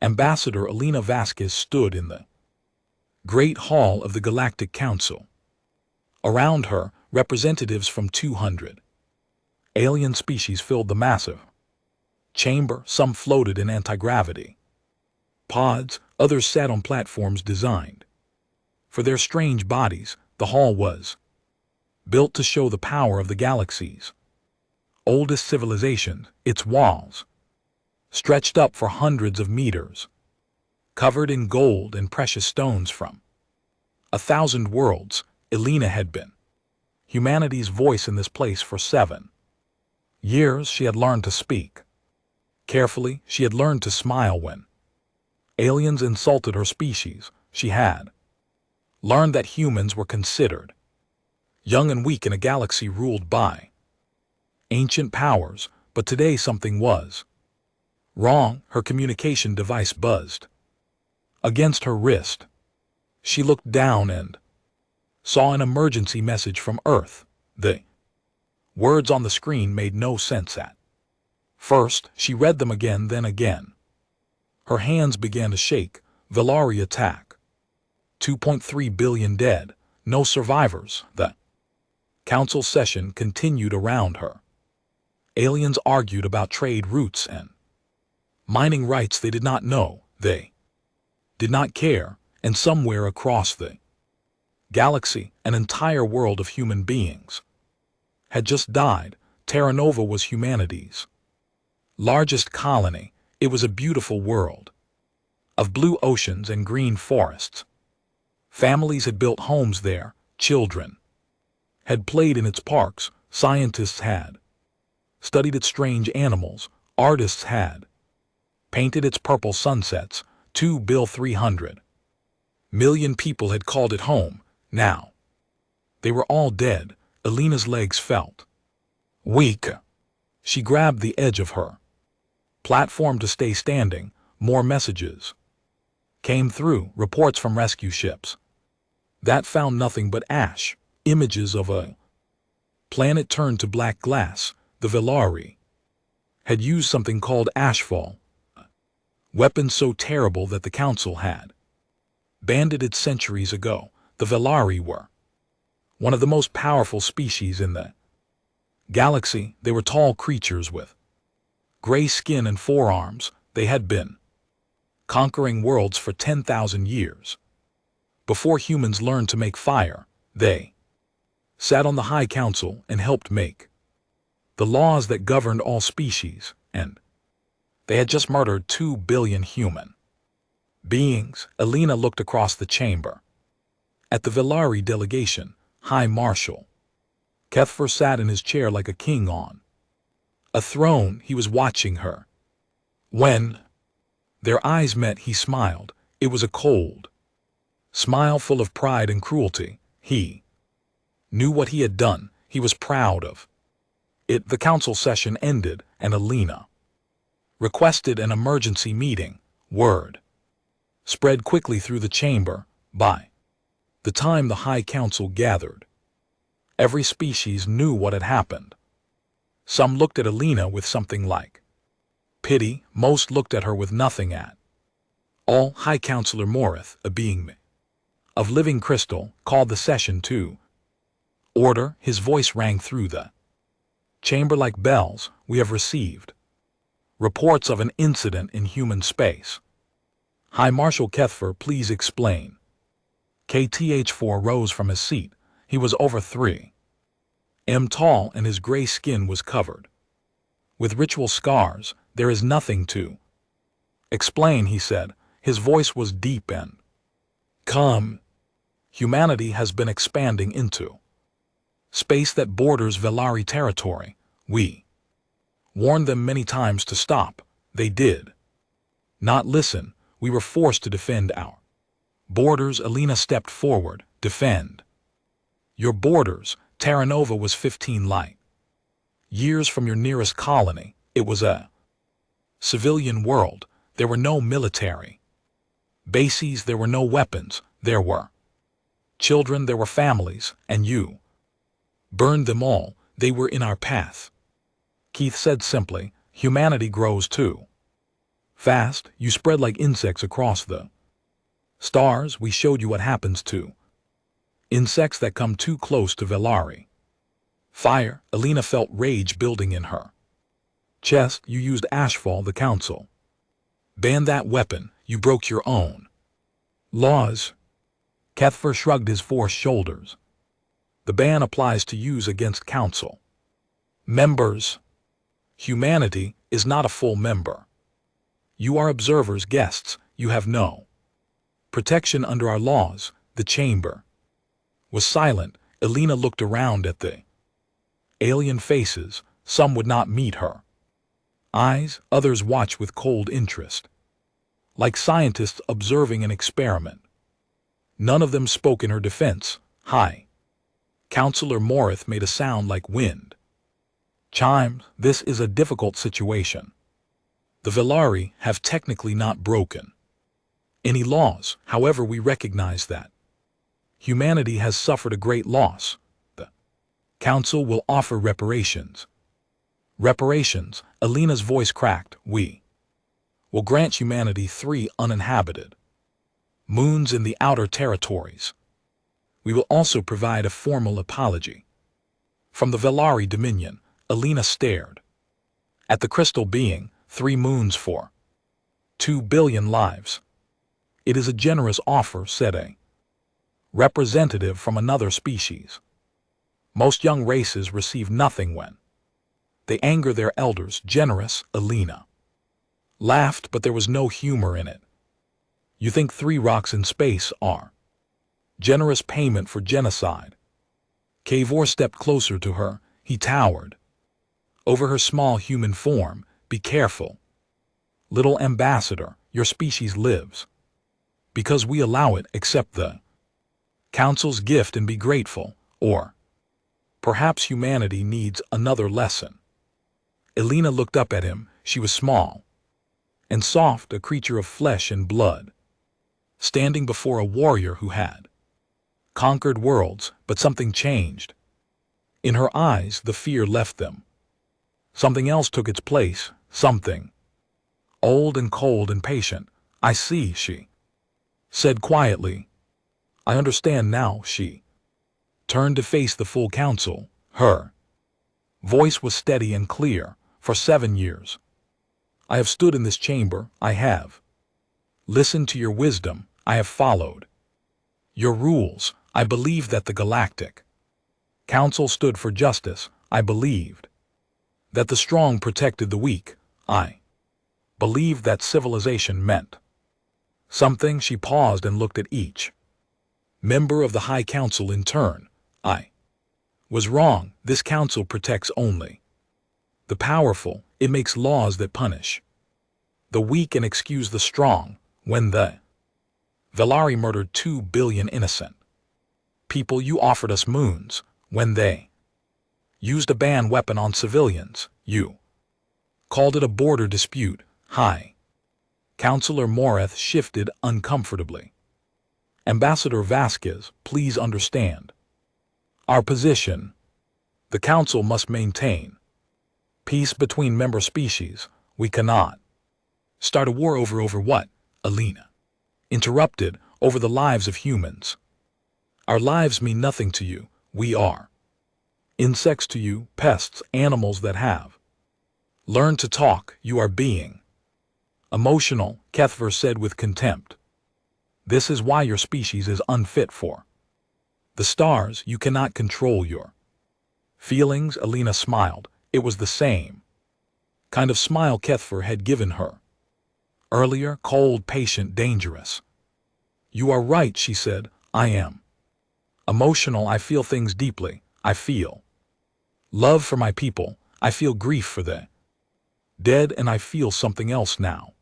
Ambassador Elena Vasquez stood in the Great Hall of the Galactic Council. Around her, representatives from 200 alien species filled the massive chamber. Some floated in anti-gravity pods, others sat on platforms designed for their strange bodies. The hall was built to show the power of the galaxy's oldest civilization. Its walls stretched up for hundreds of meters, covered in gold and precious stones from 1,000 worlds. Elena had been humanity's voice in this place for 7 years. She had learned to speak carefully. She had learned to smile when aliens insulted her species. She had learned that humans were considered young and weak in a galaxy ruled by ancient powers. But today something was wrong. Her communication device buzzed against her wrist. She looked down and saw an emergency message from Earth. The words on the screen made no sense at first. She read them again, then again. Her hands began to shake. Velari attack. 2.3 billion dead. No survivors. The council session continued around her. Aliens argued about trade routes and mining rights. They did not know. They did not care. And somewhere across the galaxy, an entire world of human beings had just died. Terra Nova was humanity's largest colony. It was a beautiful world of blue oceans and green forests. Families had built homes there. Children had played in its parks. Scientists had studied its strange animals. Artists had painted its purple sunsets. 2,300 million people had called it home. Now they were all dead. Elena's legs felt weak. She grabbed the edge of her platform to stay standing. More messages came through. Reports from rescue ships that found nothing but ash. Images of a planet turned to black glass. The Velari had used something called ashfall, weapons so terrible that the council had banned it centuries ago. The Velari were one of the most powerful species in the galaxy. They were tall creatures with gray skin and forearms. They had been conquering worlds for 10,000 years. Before humans learned to make fire, they sat on the High Council and helped make the laws that governed all species, and they had just murdered 2 billion human beings. Elena looked across the chamber. At the Velari delegation, High Marshal Kethfer sat in his chair like a king on a throne. He was watching her. When their eyes met, he smiled. It was a cold smile full of pride and cruelty. He knew what he had done. He was proud of it. The council session ended, and Elena requested an emergency meeting. Word spread quickly through the chamber. By the time the High Council gathered, every species knew what had happened. Some looked at Elena with something like pity. Most looked at her with nothing at all. High Counselor Morith, a being of living crystal, called the session to order. His voice rang through the chamber like bells. We have received reports of an incident in human space. High Marshal Kethfer, please explain. KTH-4 rose from his seat. He was over 3 m tall, and his gray skin was covered with ritual scars. There is nothing to explain, he said. His voice was deep and calm. Humanity has been expanding into space that borders Velari territory. We warned them many times to stop. They did not listen. We were forced to defend our borders. Elena stepped forward. Defend your borders. Terra Nova was 15 light years from your nearest colony. It was a civilian world. There were no military bases. There were no weapons. There were children. There were families. And you burned them all. They were in our path. Keith said simply. Humanity grows too Fast, you spread like insects across the stars. We showed you what happens to insects that come too close to Velari. Fire, Alina felt rage building in her chest. You used Ashfall, the council banned that weapon. You broke your own laws. Kethfer shrugged his 4 shoulders. The ban applies to use against council members. Humanity is not a full member. You are observers, guests. You have no protection under our laws. The chamber was silent. Alina looked around at the alien faces. Some would not meet her eyes, others watch with cold interest, like scientists observing an experiment. None of them spoke in her defense. Hi. Counselor Morith made a sound like wind chimes. This is a difficult situation. The Velari have technically not broken any laws. However, we recognize that humanity has suffered a great loss. The council will offer reparations. Reparations, Alina's voice cracked. We will grant humanity 3 uninhabited moons in the outer territories. We will also provide a formal apology from the Velari Dominion. Alina stared at the crystal being. 3 moons for 2 billion lives. It is a generous offer, said a representative from another species. Most young races receive nothing when they anger their elders. Generous, Alina laughed, but there was no humor in it. You think 3 rocks in space are generous payment for genocide? Kavor stepped closer to her. He towered over her small human form. Be careful, little ambassador. Your species lives because we allow it. Accept the council's gift and be grateful, or perhaps humanity needs another lesson. Alina looked up at him. She was small and soft, a creature of flesh and blood, standing before a warrior who had conquered worlds. But something changed. In her eyes, the fear left them. Something else took its place, something old and cold and patient. I see, she said quietly. I understand now. She turned to face the full council. Her voice was steady and clear. For 7 years, I have stood in this chamber. I have listened to your wisdom. I have followed your rules. I believed that the Galactic Council stood for justice. I believed that the strong protected the weak. I believed that civilization meant something. She paused and looked at each member of the High Council in turn. I was wrong. This council protects only the powerful. It makes laws that punish the weak and excuse the strong. When the Velari murdered 2 billion innocent people, you offered us moons. When they used a ban weapon on civilians, you called it a border dispute. High Counselor Morith shifted uncomfortably. Ambassador Vasquez, please understand our position. The council must maintain peace between member species. We cannot start a war over what? Alina interrupted. Over the lives of humans. Our lives mean nothing to you. We are insects to you, pests, animals that have learned to talk. You are being emotional, Kethver said with contempt. This is why your species is unfit for the stars. You cannot control your feelings. Alina smiled. It was the same kind of smile Kethver had given her earlier, cold, patient, dangerous. You are right, she said. I am emotional. I feel things deeply. I feel love for my people. I feel grief for the dead, and I feel something else now.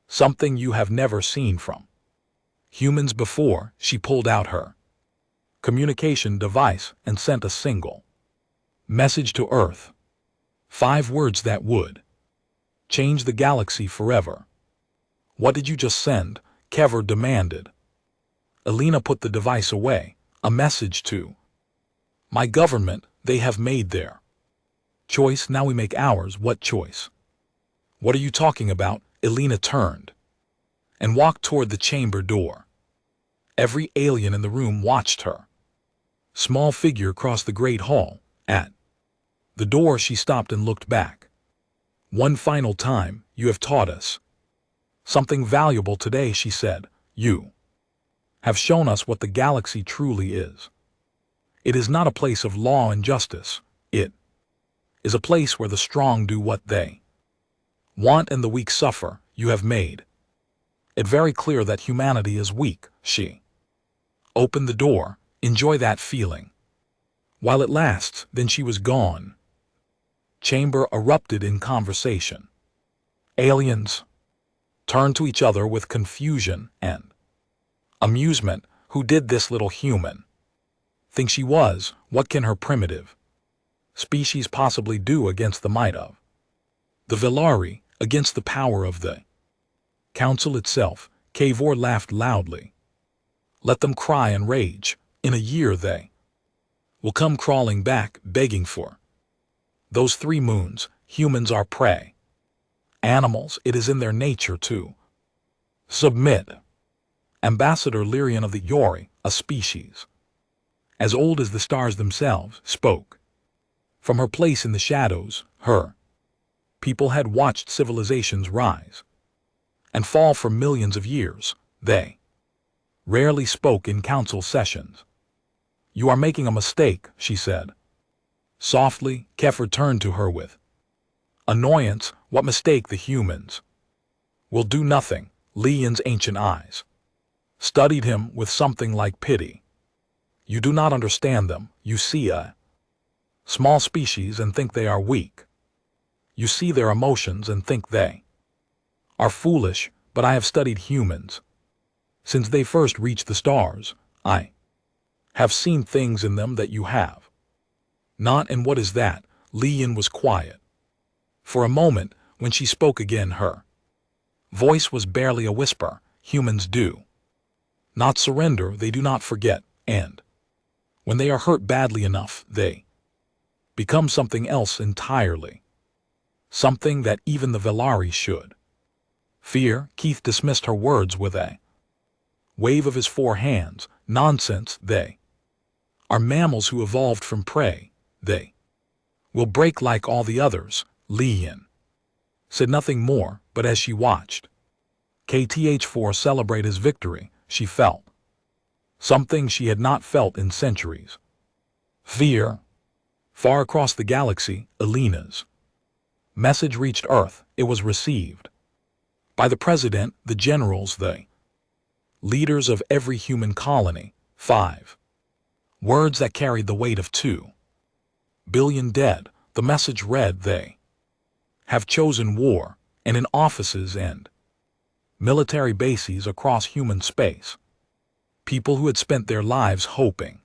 Something you have never seen from humans before. She pulled out her communication device and sent a single message to Earth. 5 words that would change the galaxy forever. What did you just send? Kever demanded. Alina put the device away. A message to my government. They have made their choice. Now we make ours. What choice? What are you talking about? Elena turned and walked toward the chamber door. Every alien in the room watched her. Small figure crossed the great hall. At the door she stopped and looked back. One final time, you have taught us something valuable today, she said. You have shown us what the galaxy truly is. It is not a place of law and justice. It is a place where the strong do what they want and the weak suffer. You have made it very clear that humanity is weak. She opened the door. Enjoy that feeling while it lasts. Then she was gone. Chamber erupted in conversation. Aliens turned to each other with confusion and amusement. Who did this little human think she was? What can her primitive species possibly do against the might of the Velari, against the power of the council itself? Kavor laughed loudly. Let them cry and rage. In a year they will come crawling back, begging for those 3 moons. Humans are prey animals. It is in their nature to submit. Ambassador Lyrian of the Yori, a species as old as the stars themselves, spoke. From her place in the shadows, her people had watched civilizations rise and fall for millions of years. They rarely spoke in council sessions. You are making a mistake, she said. Softly, Kefir turned to her with annoyance. What mistake? The humans will do nothing. Lian's ancient eyes studied him with something like pity. You do not understand them. You see a small species and think they are weak. You see their emotions and think they are foolish, but I have studied humans since they first reached the stars. I have seen things in them that you have not. And what is that? Lian was quiet for a moment. When she spoke again, her voice was barely a whisper. Humans do not surrender. They do not forget. And when they are hurt badly enough, they become something else entirely. Something that even the Velari should fear. Keith dismissed her words with a wave of his 4 hands. Nonsense. They are mammals who evolved from prey. They will break like all the others. Lian said nothing more, but as she watched KTH4 celebrate his victory, she felt something she had not felt in centuries. Fear. Far across the galaxy, Elena's message reached Earth. It was received by the president, the generals, the leaders of every human colony. 5 words that carried the weight of 2 billion dead. The message read, they have chosen war, and in offices and military bases across human space, people who had spent their lives hoping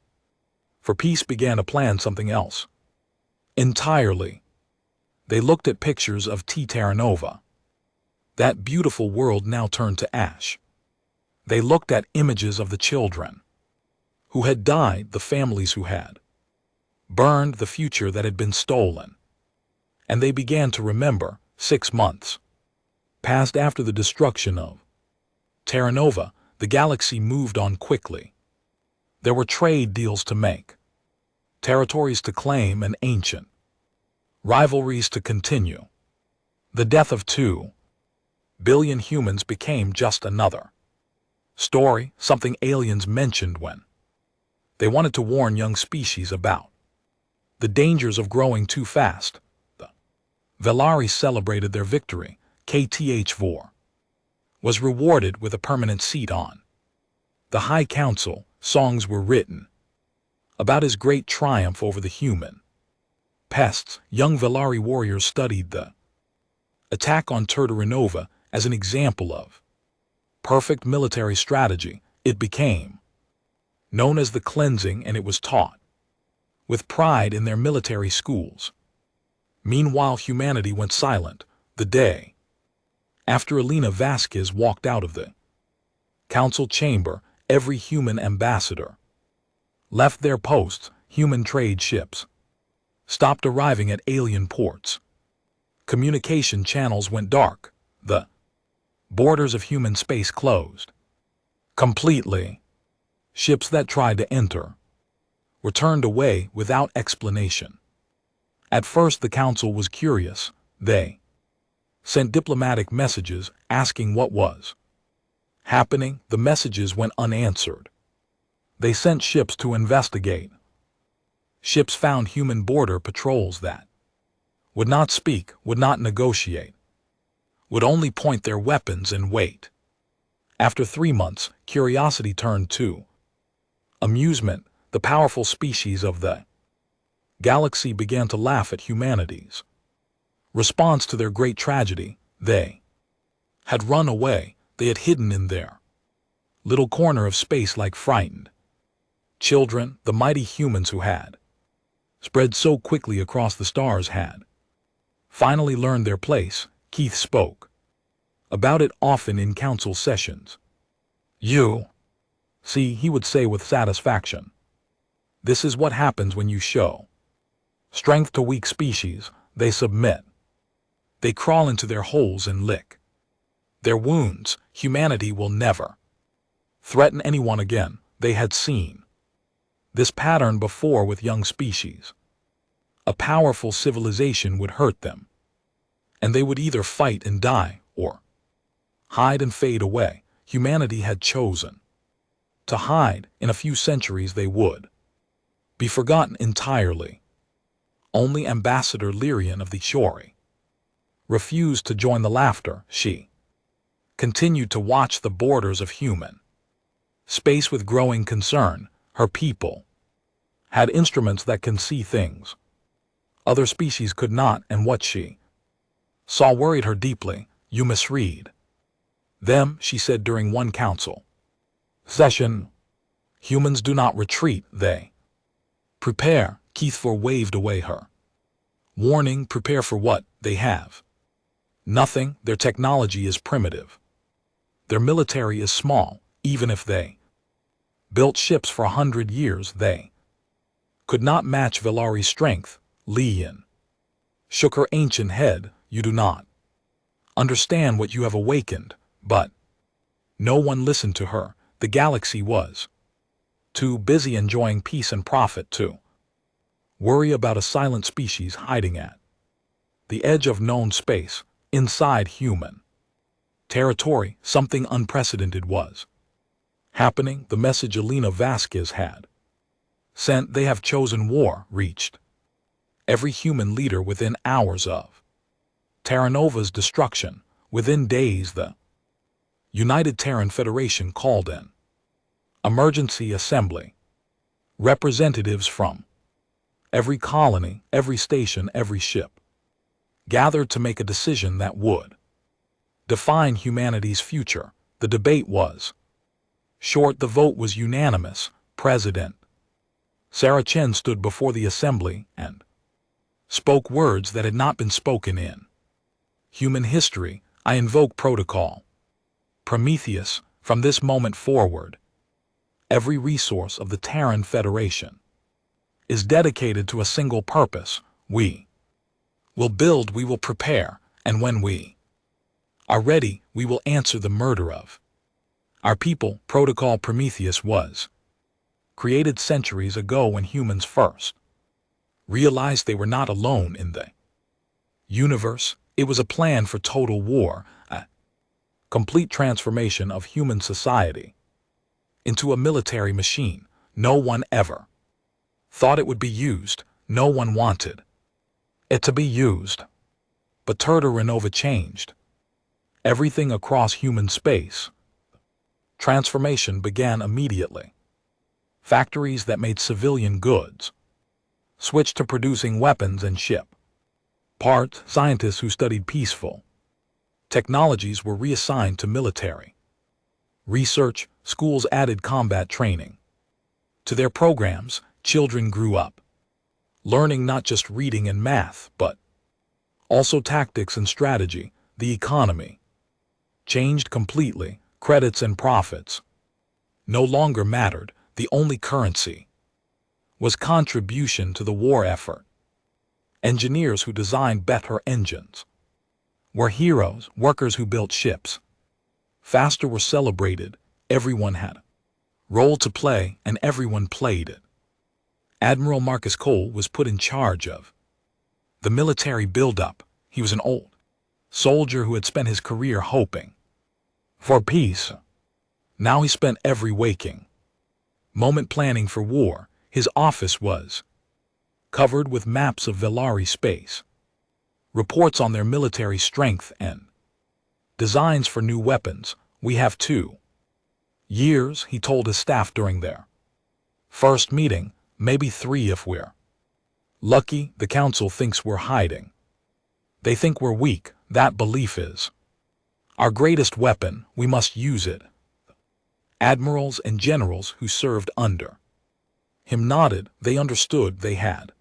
for peace began to plan something else entirely. They looked at pictures of Terra Nova. That beautiful world now turned to ash. They looked at images of the children who had died, the families who had burned, the future that had been stolen. And they began to remember. 6 months passed after the destruction of Terra Nova. The galaxy moved on quickly. There were trade deals to make, territories to claim, and ancient rivalries to continue. The death of 2 billion humans became just another story, something aliens mentioned when they wanted to warn young species about the dangers of growing too fast. The Velari celebrated their victory. KTH4 was rewarded with a permanent seat on the High Council. Songs were written about his great triumph over the human pests. Young Velari warriors studied the attack on Terra Nova as an example of perfect military strategy. It became known as the cleansing, and it was taught with pride in their military schools. Meanwhile, humanity went silent. The day after Elena Vasquez walked out of the council chamber, every human ambassador left their posts. Human trade ships stopped arriving at alien ports. Communication channels went dark. The Borders of human space closed completely. Ships that tried to enter were turned away without explanation. At first the council was curious. They sent diplomatic messages asking what was happening. The messages went unanswered. They sent ships to investigate. Ships found human border patrols that would not speak, would not negotiate, would only point their weapons and wait. After 3 months, curiosity turned to amusement. The powerful species of the galaxy began to laugh at humanity's response to their great tragedy. They had run away. They had hidden in their little corner of space like frightened children. The mighty humans who had spread so quickly across the stars had finally learned their place. Keith spoke about it often in council sessions. "You see," he would say with satisfaction, "this is what happens when you show strength to weak species. They submit. They crawl into their holes and lick their wounds. Humanity will never threaten anyone again." They had seen this pattern before with young species. A powerful civilization would hurt them, and they would either fight and die or hide and fade away. Humanity had chosen to hide. In a few centuries they would be forgotten entirely. Only Ambassador Lyrian of the Shori refused to join the laughter. She continued to watch the borders of human space with growing concern. Her people had instruments that can see things other species could not, and what she saw worried her deeply. "You misread them," she said during one council session. "Humans do not retreat, they prepare." Keith waved away her warning. "Prepare for what? They have nothing. Their technology is primitive. Their military is small. Even if they built ships for 100 years, they could not match Velari's strength." Lian shook her ancient head. "You do not understand what you have awakened." But no one listened to her. The galaxy was too busy enjoying peace and profit to worry about a silent species hiding at the edge of known space, inside human territory. Something unprecedented was happening. The message Elena Vasquez had sent, "They have chosen war," reached every human leader within hours of Terra Nova's destruction. Within days, the United Terran Federation called an emergency assembly. Representatives from every colony, every station, every ship gathered to make a decision that would define humanity's future. The debate was short. The vote was unanimous. President Sarah Chen stood before the assembly and spoke words that had not been spoken in human history. "I invoke protocol Prometheus. From this moment forward, every resource of the Terran Federation is dedicated to a single purpose. We will build, we will prepare, and when we are ready, we will answer the murder of our people." Protocol Prometheus was created centuries ago when humans first realized they were not alone in the universe. It was a plan for total war, a complete transformation of human society into a military machine. No one ever thought it would be used. No one wanted it to be used. But Terra Renova changed everything across human space. Transformation began immediately. Factories that made civilian goods switched to producing weapons and ship parts. Scientists who studied peaceful technologies were reassigned to military research. Schools added combat training to their programs. Children grew up learning not just reading and math, but also tactics and strategy. The economy changed completely. Credits and profits no longer mattered. The only currency was contribution to the war effort. Engineers who designed better engines were heroes. Workers who built ships Faster were celebrated, everyone had a role to play, and everyone played it. Admiral Marcus Cole was put in charge of the military buildup. He was an old soldier who had spent his career hoping for peace. Now he spent every waking moment planning for war. His office was covered with maps of Velari space, reports on their military strength, and designs for new weapons. We have 2 years, he told his staff during their first meeting, maybe 3 if we're lucky. The council thinks we're hiding. They think we're weak. That belief is our greatest weapon. We must use it. Admirals and generals who served under him nodded. They understood. They had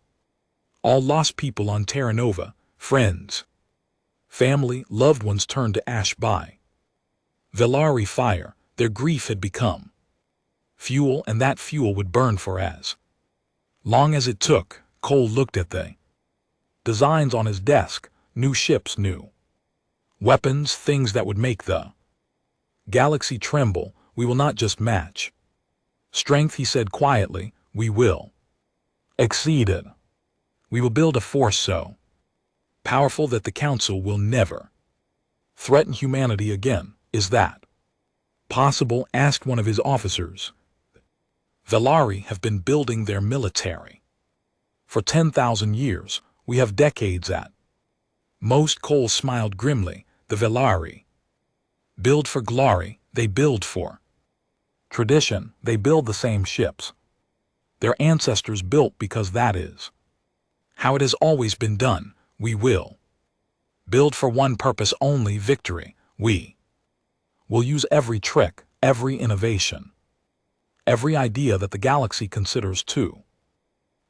all lost people on Terra Nova, friends, family, loved ones turned to ash by Velari fire. Their grief had become fuel, and that fuel would burn for as long as it took. Cole looked at the designs on his desk. New ships, new weapons, things that would make the galaxy tremble. We will not just match strength, he said quietly. We will exceed it. We will build a force so powerful that the council will never threaten humanity again. Is that possible? Asked one of his officers. Velari have been building their military for 10,000 years. We have decades at most. Cole smiled grimly. The Velari build for glory. They build for tradition. They build the same ships their ancestors built because that is how it has always been done. We will build for one purpose only, victory. We will use every trick, every innovation, every idea that the galaxy considers too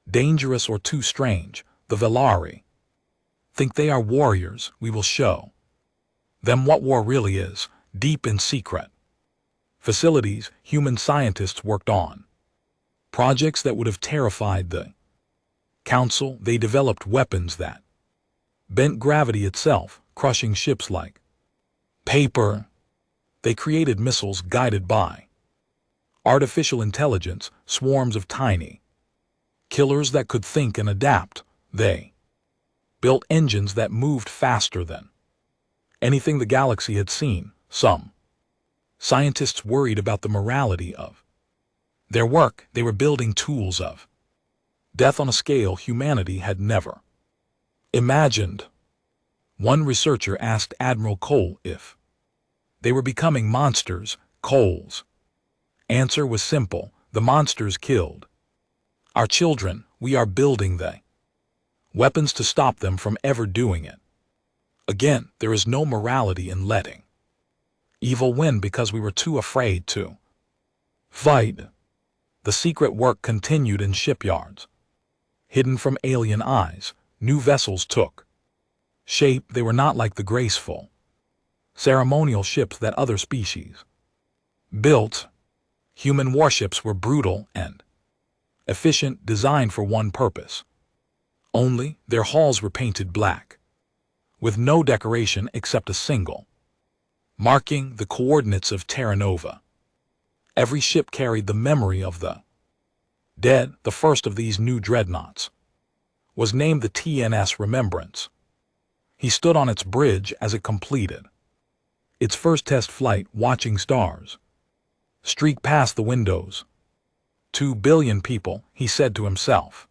dangerous or too strange. The Velari think they are warriors. We will show them what war really is. Deep in secret facilities, human scientists worked on projects that would have terrified the council. They developed weapons that bent gravity itself, crushing ships like paper. They created missiles guided by artificial intelligence, swarms of tiny killers that could think and adapt. They built engines that moved faster than anything the galaxy had seen. Some scientists worried about the morality of their work. They were building tools of death on a scale humanity had never imagined. One researcher asked Admiral Cole if they were becoming monsters. Cole's answer was simple. The monsters killed our children. We are building the weapons to stop them from ever doing it again. There is no morality in letting evil win because we were too afraid to fight. The secret work continued in shipyards, hidden from alien eyes. New vessels took shape. They were not like the graceful, ceremonial ships that other species built. Human warships were brutal and efficient, designed for one purpose only. Their hulls were painted black, with no decoration except a single marking, the coordinates of Terra Nova. Every ship carried the memory of the dead. The first of these new dreadnoughts was named the TNS Remembrance. He stood on its bridge as it completed its first test flight, watching stars streak past the windows. 2 billion people, he said to himself.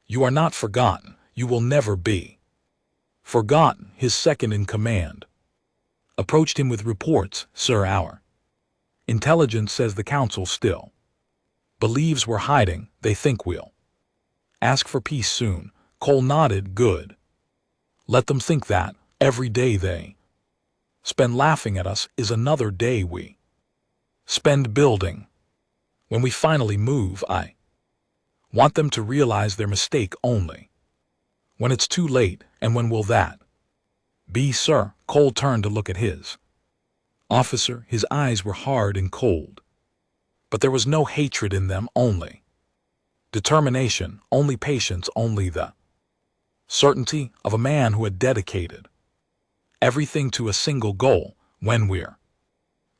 You are not forgotten. You will never be forgotten. His second in command approached him with reports. Sir, our intelligence says the council still believes we're hiding. They think we'll ask for peace soon. Cole nodded. Good. Let them think that. Every day they spend laughing at us is another day we spend building. When we finally move, I want them to realize their mistake only when it's too late. And when will that be, sir? Cole turned to look at his officer. His eyes were hard and cold, but there was no hatred in them, only determination, only patience, only the certainty of a man who had dedicated everything to a single goal. When we're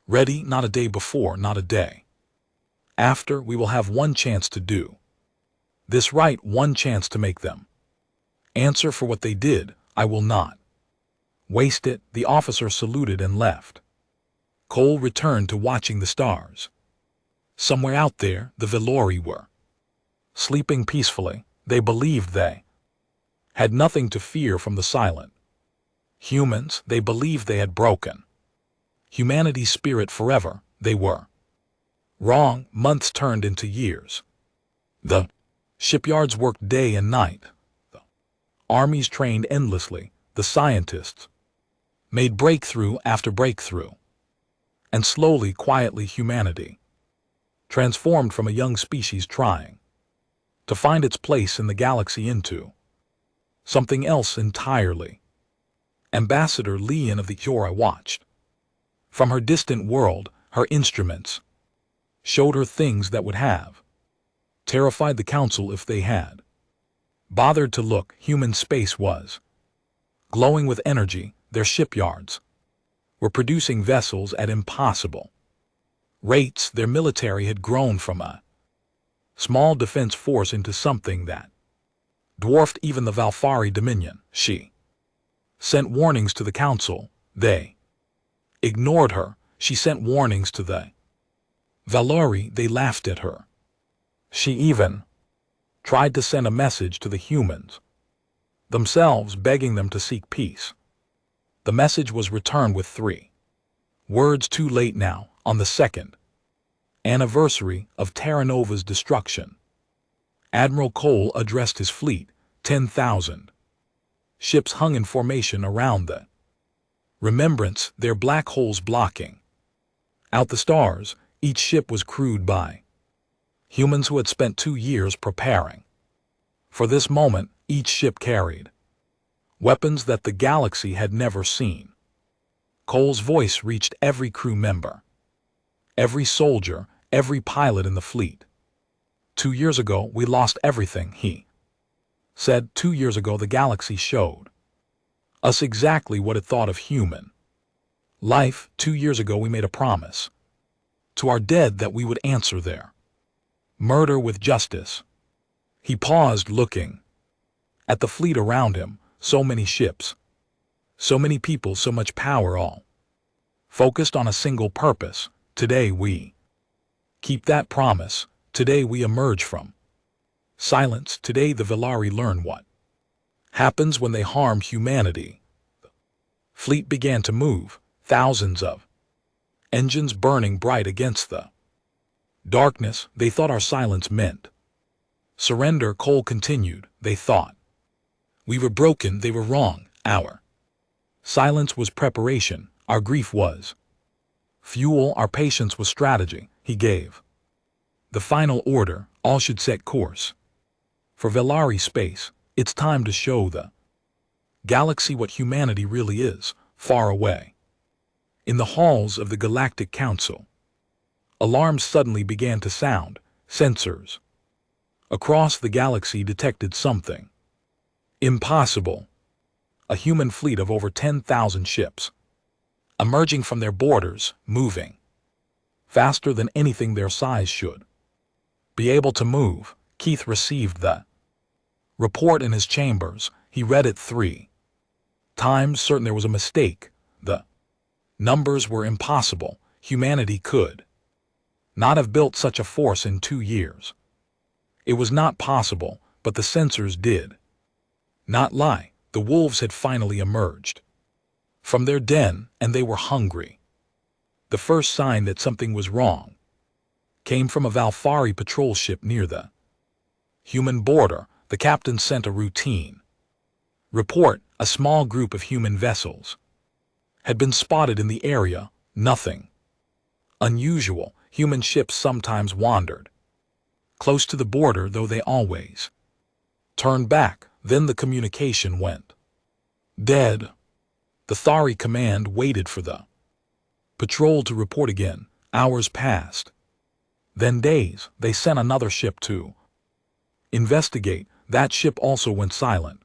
Ready not a day before, not a day after. We will have one chance to do this right, one chance to make them answer for what they did. I will not waste it. The officer saluted and left. Cole returned to watching the stars. Somewhere out there, the Velori were sleeping peacefully. They believed they had nothing to fear from the silent humans. They believed they had broken humanity's spirit forever. They were wrong. Months turned into years. The shipyards worked day and night. The armies trained endlessly. The scientists made breakthrough after breakthrough. And slowly, quietly, humanity transformed from a young species trying to find its place in the galaxy into something else entirely. Ambassador Leon of the HFY watched from her distant world. Her instruments showed her things that would have terrified the council if they had bothered to look. Human space was glowing with energy. Their shipyards were producing vessels at impossible rates. Their military had grown from a small defense force into something that dwarfed even the Valfari Dominion. She sent warnings to the council. They ignored her. She sent warnings to the Valori. They laughed at her. She even tried to send a message to the humans themselves, begging them to seek peace. The message was returned with 3 words: too late now. On the 2nd anniversary of Terra Nova's destruction, Admiral Cole addressed his fleet. 10,000 ships hung in formation around the remembrance, their black holes blocking out the stars. Each ship was crewed by humans who had spent 2 years preparing for this moment. Each ship carried weapons that the galaxy had never seen. Cole's voice reached every crew member, every soldier, every pilot in the fleet. 2 years ago, we lost everything, he said. 2 years ago, the galaxy showed us exactly what it thought of human life. 2 years ago, we made a promise to our dead that we would answer their murder with justice. He paused, looking at the fleet around him. So many ships, so many people, so much power, all focused on a single purpose. Today we keep that promise. Today we emerge from silence. Today the Velari learn what happens when they harm humanity. The fleet began to move, thousands of engines burning bright against the darkness. They thought our silence meant surrender. Cole continued. They thought we were broken. They were wrong. Our silence was preparation. Our grief was fuel. Our patience was strategy. He gave the final order. All should set course for Velari space. It's time to show the galaxy what humanity really is. Far away, in the halls of the Galactic Council, alarms suddenly began to sound. Sensors across the galaxy detected something impossible. A human fleet of over 10,000 ships emerging from their borders, moving faster than anything their size should be able to move. Keith received the report in his chambers. He read it 3 times, certain there was a mistake. The numbers were impossible. Humanity could not have built such a force in 2 years. It was not possible, but the sensors did not lie. The wolves had finally emerged from their den, and they were hungry. The first sign that something was wrong came from a Valfari patrol ship near the human border. The captain sent a routine report. A small group of human vessels had been spotted in the area. Nothing unusual. Human ships sometimes wandered close to the border, though they always turned back. Then the communication went dead. The Thari command waited for the patrol to report again. Hours passed, then days. They sent another ship to investigate. That ship also went silent.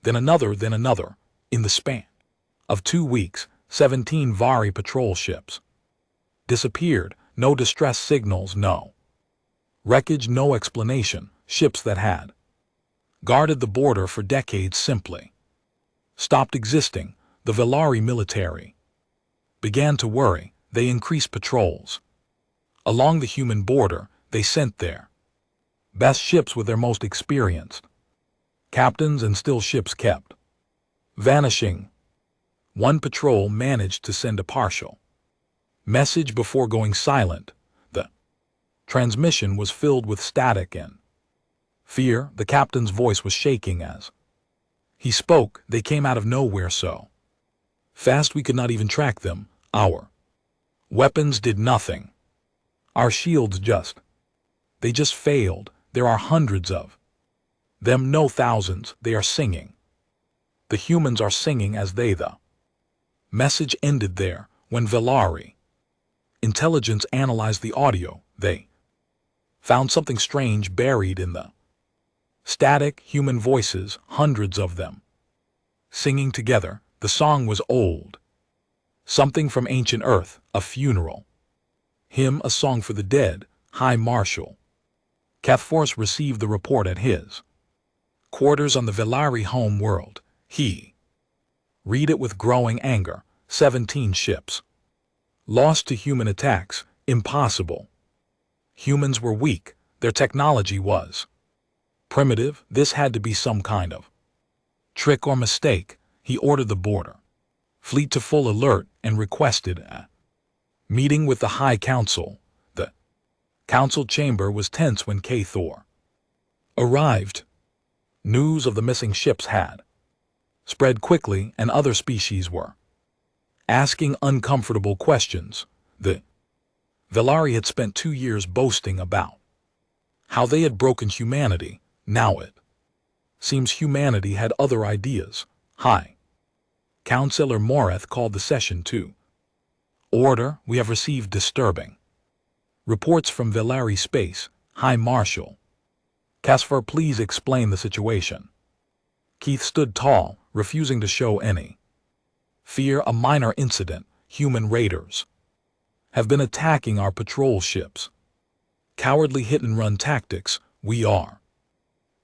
Then another, then another. In the span of 2 weeks, 17 Vari patrol ships Disappeared, no distress signals, no wreckage, no explanation. Ships that had guarded the border for decades simply stopped existing. The Velari military began to worry. They increased patrols along the human border. They sent their best ships with their most experienced captains, and still ships kept vanishing. One patrol managed to send a partial message before going silent. The transmission was filled with static and fear. The captain's voice was shaking as he spoke. They came out of nowhere so fast we could not even track them. Our weapons did nothing. Our shields they just failed. There are hundreds of them, no thousands. They are singing. The humans are singing as the message ended there. When Velari intelligence analyzed the audio, they found something strange buried in the static. Human voices, hundreds of them, singing together. The song was old, something from ancient Earth, a funeral hymn, a song for the dead. High Marshal Cathforce received the report at his quarters on the Velari home world. He read it with growing anger. 17 ships lost to human attacks. Impossible. Humans were weak. Their technology was primitive. This had to be some kind of trick or mistake. He ordered the border fleet to full alert and requested a meeting with the High Council. The council chamber was tense when Cathor arrived. News of the missing ships had spread quickly, and other species were asking uncomfortable questions. The Velari had spent 2 years boasting about how they had broken humanity. Now it seems humanity had other ideas. High Councillor Moreth called the session to order. We have received disturbing reports from Velari space. High Marshal Cathfor, please explain the situation. Keith stood tall, refusing to show any fear. A minor incident. Human raiders have been attacking our patrol ships. Cowardly hit-and-run tactics. We are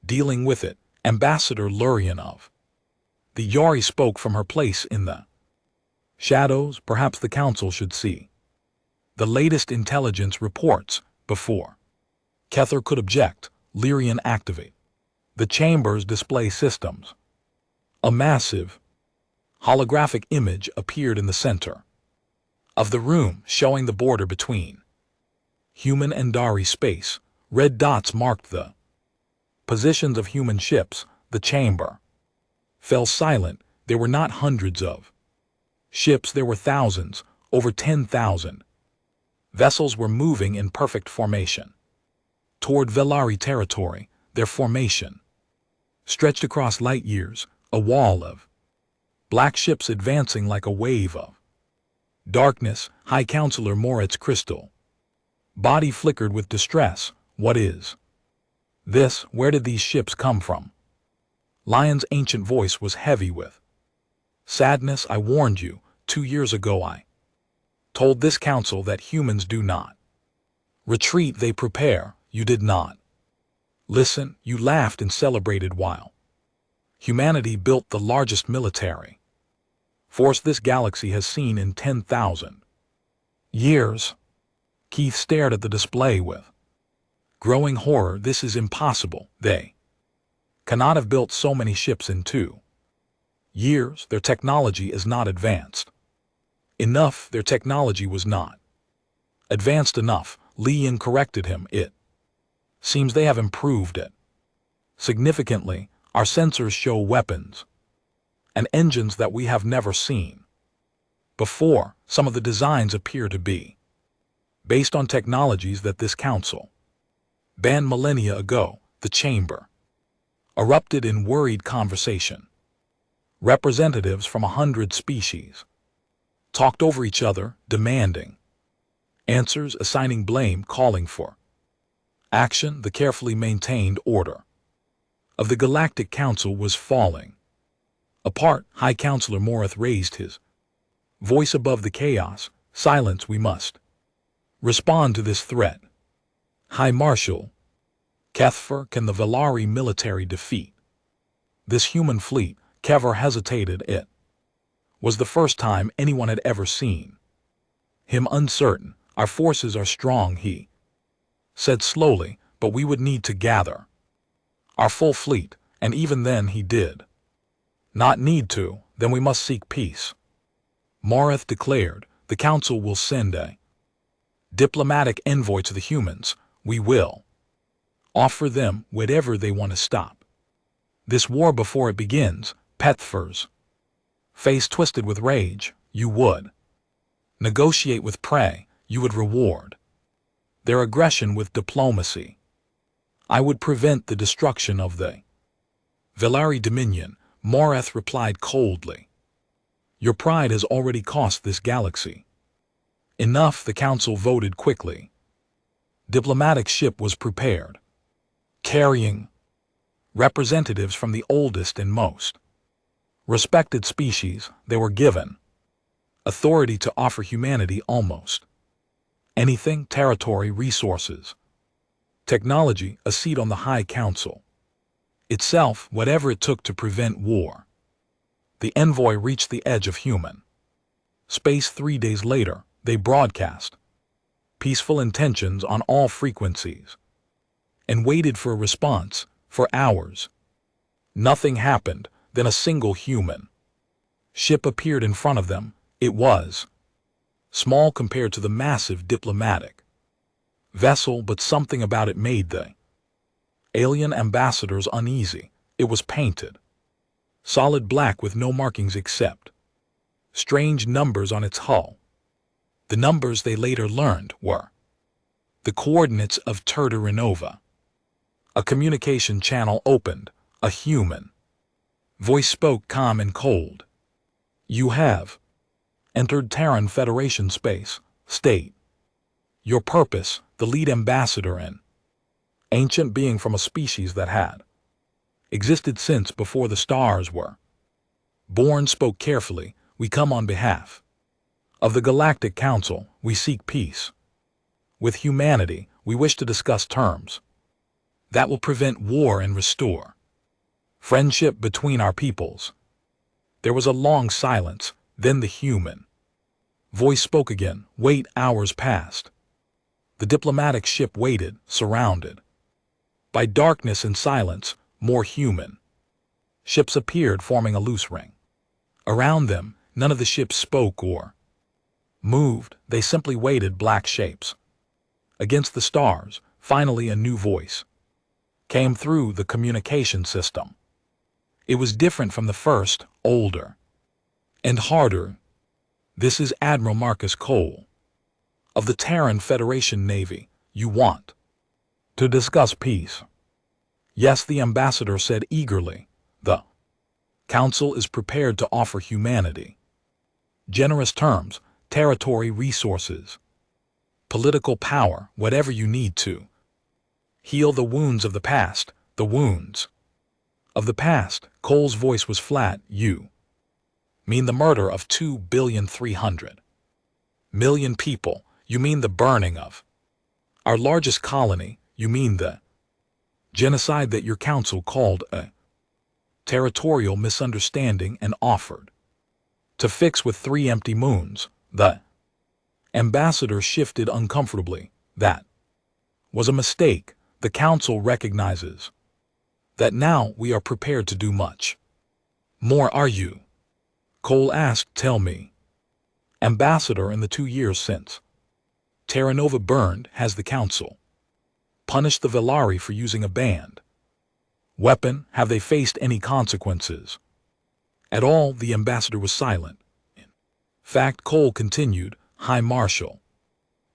dealing with it. Ambassador Lurian of the Yari spoke from her place in the shadows. Perhaps the council should see the latest intelligence reports before Cathor could object. Lurian activate the chamber's display systems. A massive holographic image appeared in the center of the room, showing the border between human and Dari space. Red dots marked the positions of human ships. The chamber fell silent. There were not hundreds of ships, there were thousands. Over 10,000 vessels were moving in perfect formation toward Velari territory. Their formation stretched across light years, a wall of black ships advancing like a wave of darkness. High Councillor Moritz crystal body flickered with distress. What is this? Where did these ships come from? Lion's ancient voice was heavy with sadness. I warned you 2 years ago. I told this council that humans do not retreat, they prepare. You did not listen. You laughed and celebrated while humanity built the largest military force this galaxy has seen in 10,000 years. Keith stared at the display with growing horror. This is impossible. They cannot have built so many ships in 2 years. Their technology is not advanced enough. Their technology was not advanced enough. Lian corrected him. It seems they have improved it significantly. Our sensors show weapons and engines that we have never seen before. Some of the designs appear to be based on technologies that this council banned millennia ago. The chamber erupted in worried conversation. Representatives from 100 species talked over each other, demanding answers, assigning blame, calling for action. The carefully maintained order of the Galactic Council was falling apart. High Councillor Morith raised his voice above the chaos. Silence. We must Respond to this threat. High Marshal, Kethfer can the Velari military defeat. This human fleet, Kever hesitated, it was the first time anyone had ever seen him uncertain. Our forces are strong, he said slowly, but we would need to gather our full fleet, and even then he did not need to, then we must seek peace. Mareth declared, the council will send a diplomatic envoy to the humans. We will offer them whatever they want to stop this war before it begins. Pethfer's face twisted with rage. You would negotiate with prey, you would reward their aggression with diplomacy. I would prevent the destruction of the Velari Dominion, Mareth replied coldly. Your pride has already cost this galaxy. Enough, the council voted quickly. Diplomatic ship was prepared, carrying representatives from the oldest and most respected species. They were given authority to offer humanity almost anything: territory, resources, technology, a seat on the High Council itself, whatever it took to prevent war. The envoy reached the edge of human space 3 days later. They broadcast peaceful intentions on all frequencies and waited for a response for hours. Nothing happened. Then a single human ship appeared in front of them. It was small compared to the massive diplomatic vessel, but something about it made the alien ambassadors uneasy. It was painted solid black with no markings except strange numbers on its hull. The numbers, they later learned, were the coordinates of Turtarinova. A communication channel opened. A human voice spoke, calm and cold. You have entered Terran Federation space. State your purpose. The lead ambassador, an ancient being from a species that had existed since before the stars were born, spoke carefully. We come on behalf of the Galactic Council. We seek peace with humanity. We wish to discuss terms that will prevent war and restore friendship between our peoples. There was a long silence. Then the human voice spoke again. Wait. Hours passed. The diplomatic ship waited, surrounded by darkness and silence. More human ships appeared, forming a loose ring around them. None of the ships spoke or moved. They simply waited, black shapes against the stars. Finally, a new voice came through the communication system. It was different from the first, older and harder. This is Admiral Marcus Cole of the Terran Federation Navy. You want to discuss peace? Yes, the ambassador said eagerly. The Council is prepared to offer humanity generous terms, territory, resources, political power, whatever you need to heal the wounds of the past. The wounds of the past. Cole's voice was flat. You mean the murder of 2,300,000,000 people? You mean the burning of our largest colony? You mean the genocide that your council called a territorial misunderstanding and offered to fix with 3 empty moons? The ambassador shifted uncomfortably. That was a mistake. The council recognizes that now. We are prepared to do much more. Are you? Cole asked. Tell me, ambassador. In the 2 years since Terranova burned, has the council punished the Velari for using a banned weapon? Have they faced any consequences at all? The ambassador was silent. In fact, Cole continued, High Marshal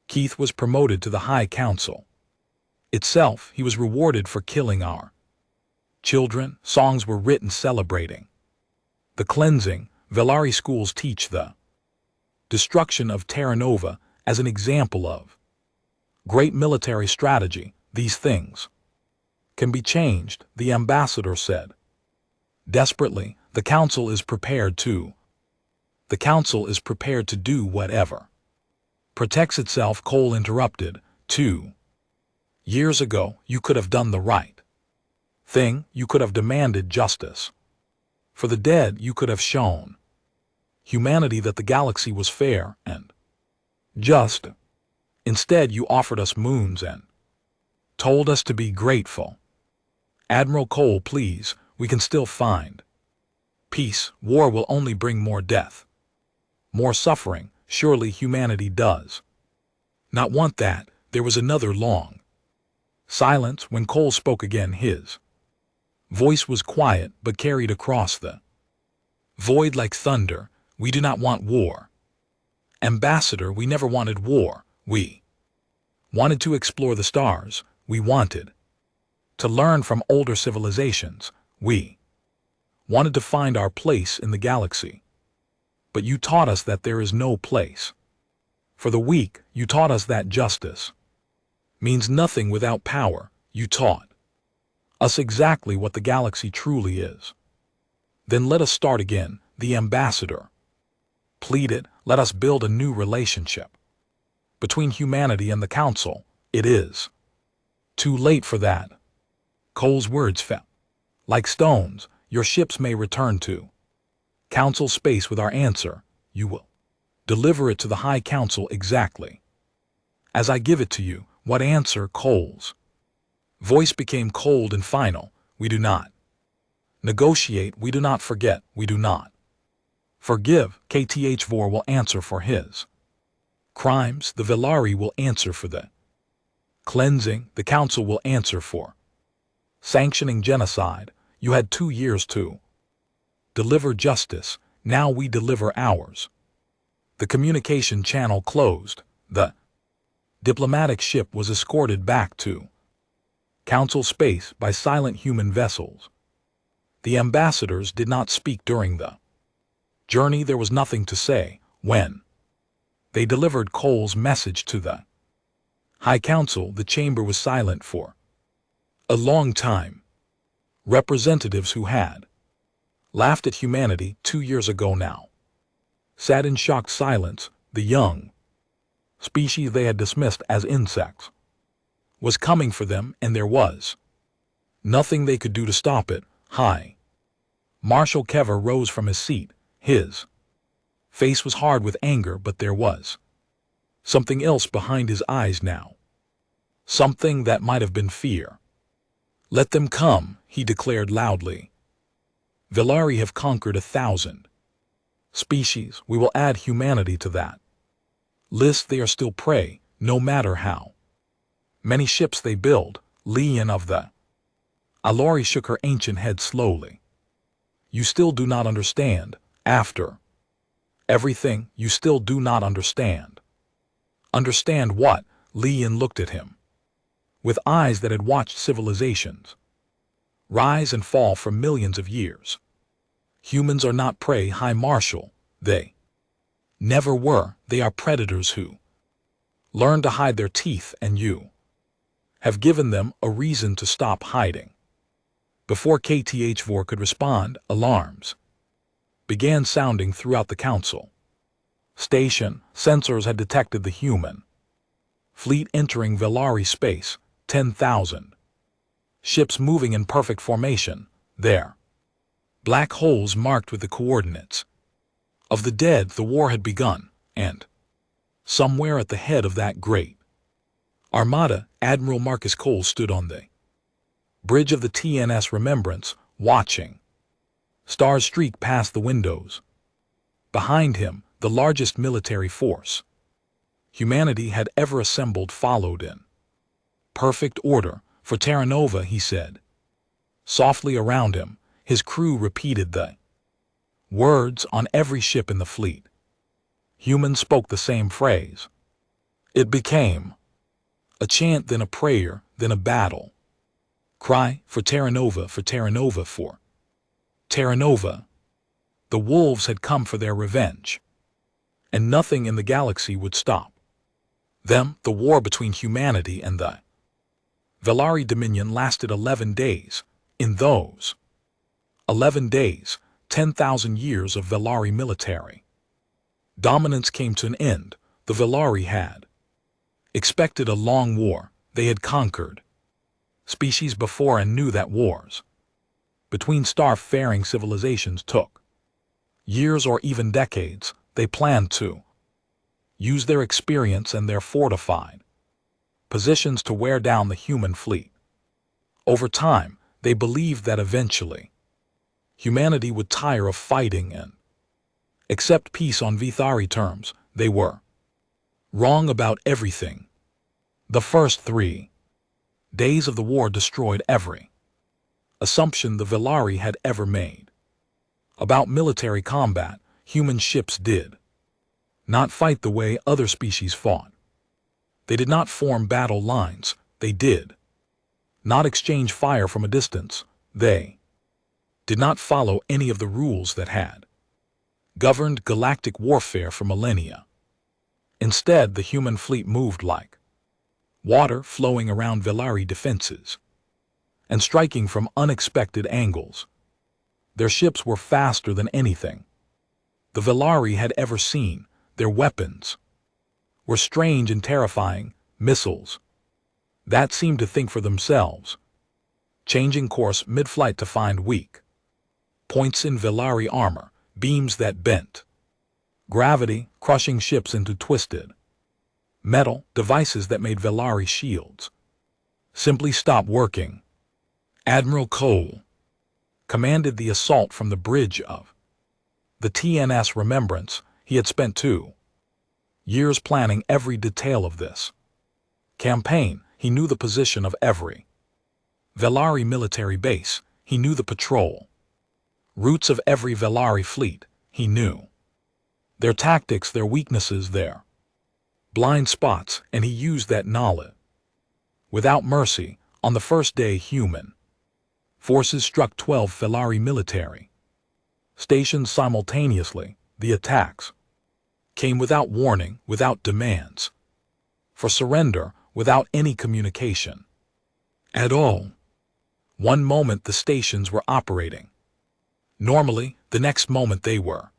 Keith was promoted to the High Council itself. He was rewarded for killing our children. Songs were written celebrating the cleansing. Velari schools teach the destruction of Terranova as an example of great military strategy. These things can be changed, the ambassador said desperately. The council is prepared to do whatever Protects itself, Cole interrupted. 2 years ago, you could have done the right thing. You could have demanded justice. For the dead, you could have shown humanity that the galaxy was fair and just. Instead, you offered us moons and told us to be grateful. Admiral Cole, please, we can still find peace. War will only bring more death, more suffering. Surely humanity does not want that. There was another long silence when Cole spoke again. His voice was quiet but carried across the void like thunder. We do not want war. Ambassador, we never wanted war. We wanted to explore the stars. We wanted to learn from older civilizations. We wanted to find our place in the galaxy. But you taught us that there is no place for the weak. You taught us that justice means nothing without power. You taught us exactly what the galaxy truly is. Then let us start again. The ambassador pleaded, let us build a new relationship between humanity and the council. It is too late for that. Cole's words fell like stones. Your ships may return to council space with our answer. You will deliver it to the High Council exactly as I give it to you. What answer? Cole's voice became cold and final. We do not negotiate. We do not forget. We do not forgive. HFY will answer for his crimes. The Velari will answer for the cleansing. The council will answer for sanctioning genocide. You had 2 years to deliver justice. Now we deliver ours. The communication channel closed. The diplomatic ship was escorted back to council space by silent human vessels. The ambassadors did not speak during the journey. There was nothing to say. When they delivered Cole's message to the High Council, the chamber was silent for a long time. Representatives who had laughed at humanity 2 years ago now sat in shocked silence. The young species they had dismissed as insects was coming for them, and there was nothing they could do to stop it. High Marshal Kever rose from his seat. His face was hard with anger, but there was something else behind his eyes now. Something that might have been fear. Let them come, he declared loudly. Velari have conquered 1,000 species. We will add humanity to that list. They are still prey, no matter how many ships they build. Lian of the Alori shook her ancient head slowly. You still do not understand. After everything, you still do not understand. Understand what? Lian looked at him with eyes that had watched civilizations rise and fall for millions of years. Humans are not prey, High Marshal. They never were. They are predators who learn to hide their teeth, and you have given them a reason to stop hiding. Before HFY could respond, alarms began sounding throughout the council station. Sensors had detected the human fleet entering Velari space. 10,000 ships moving in perfect formation. Their black holes marked with the coordinates of the dead. The war had begun, and somewhere at the head of that great armada, Admiral Marcus Cole stood on the bridge of the TNS Remembrance, watching stars streak past the windows. Behind him, the largest military force humanity had ever assembled followed in perfect order. For Terra Nova, he said softly around him. His crew repeated the words on every ship in the fleet. Humans spoke the same phrase. It became a chant, then a prayer, then a battle cry. For Terra Nova, for Terra Nova, for Terra Nova. The wolves had come for their revenge, and nothing in the galaxy would stop them. The war between humanity and the Velari Dominion lasted 11 days. In those 11 days, 10,000 years of Velari military dominance came to an end. The Velari had expected a long war. They had conquered species before and knew that wars between star-faring civilizations took years or even decades. They planned to use their experience and their fortified positions to wear down the human fleet. Over time, they believed that eventually humanity would tire of fighting and accept peace on Vithari terms. They were wrong about everything. The first 3 days of the war destroyed every assumption the Velari had ever made about military combat. Human ships did not fight the way other species fought. They did not form battle lines. They did not exchange fire from a distance. They did not follow any of the rules that had governed galactic warfare for millennia. Instead, the human fleet moved like water flowing around Velari defenses and striking from unexpected angles. Their ships were faster than anything the Velari had ever seen. Their weapons were strange and terrifying, missiles that seemed to think for themselves, changing course mid-flight to find weak points in Velari armor, beams that bent gravity, crushing ships into twisted metal, devices that made Velari shields simply stop working. Admiral Cole commanded the assault from the bridge of the TNS Remembrance. He had spent 2 years planning every detail of this campaign. He knew the position of every Velari military base. He knew the patrol routes of every Velari fleet. He knew their tactics, their weaknesses, their blind spots, and he used that knowledge without mercy. On the first day, human forces struck 12 Velari military stations simultaneously. The attacks came without warning, without demands for surrender, without any communication at all. One moment the stations were operating normally, the next moment they were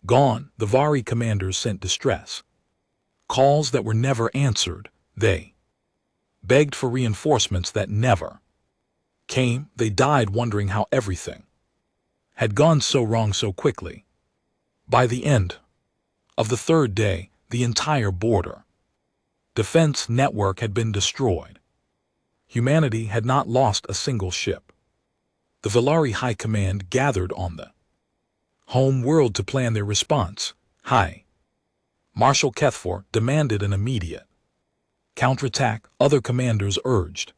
gone. The Vari commanders sent distress calls that were never answered. They begged for reinforcements that never came. They died wondering how everything had gone so wrong so quickly. By the end of the 3rd day, the entire border defense network had been destroyed. Humanity had not lost a single ship. The Velari High Command gathered on the home world to plan their response. High Marshal Kethfor demanded an immediate counterattack. Other commanders urged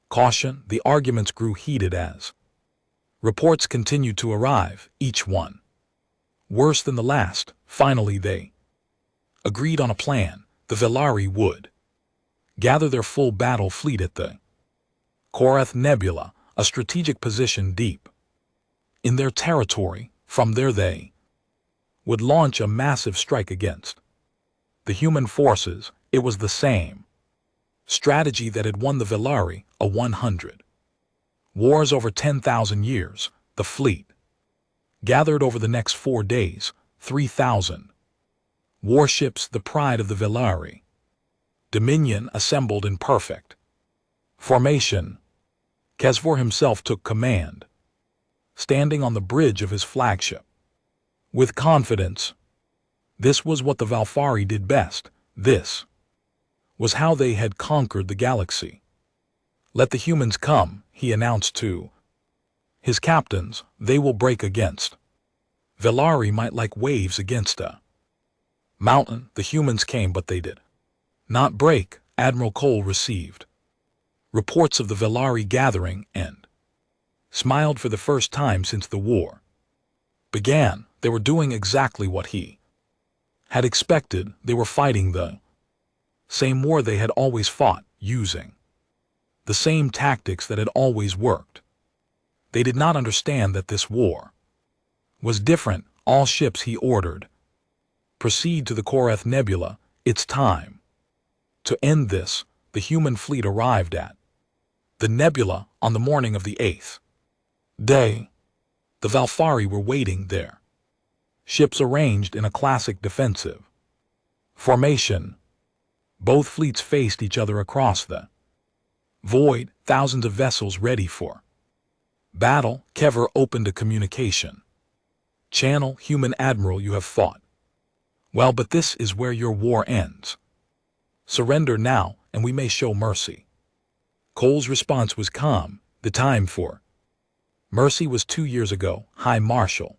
caution. The arguments grew heated as reports continued to arrive, each one worse than the last. Finally, they agreed on a plan. The Velari would gather their full battle fleet at the Korath Nebula, a strategic position deep in their territory. From there they would launch a massive strike against the human forces. It was the same strategy that had won the Velari a 100 wars over 10,000 years. The fleet gathered over the next 4 days, 3,000 warships, the pride of the Velari Dominion, assembled in perfect formation. Kethfor himself took command, standing on the bridge of his flagship with confidence. This was what the Valfari did best. This was how they had conquered the galaxy. Let the humans come, he announced to his captains. They will break against Velari might like waves against a mountain. The humans came, but they did not break. Admiral Cole received reports of the Velari gathering and smiled for the first time since the war began. They were doing exactly what he had expected. They were fighting the same war they had always fought, using the same tactics that had always worked. They did not understand that this war was different. All ships, he ordered, proceed to the Korath Nebula. It's time to end this. The human fleet arrived at the nebula on the morning of the 8th day. The Valfari were waiting there, ships arranged in a classic defensive Formation. Both fleets faced each other across the void, thousands of vessels ready for battle. Kever opened a communication channel. Human admiral, you have fought well, but this is where your war ends. Surrender now, and we may show mercy. Cole's response was calm. The time for mercy was 2 years ago, High Marshal.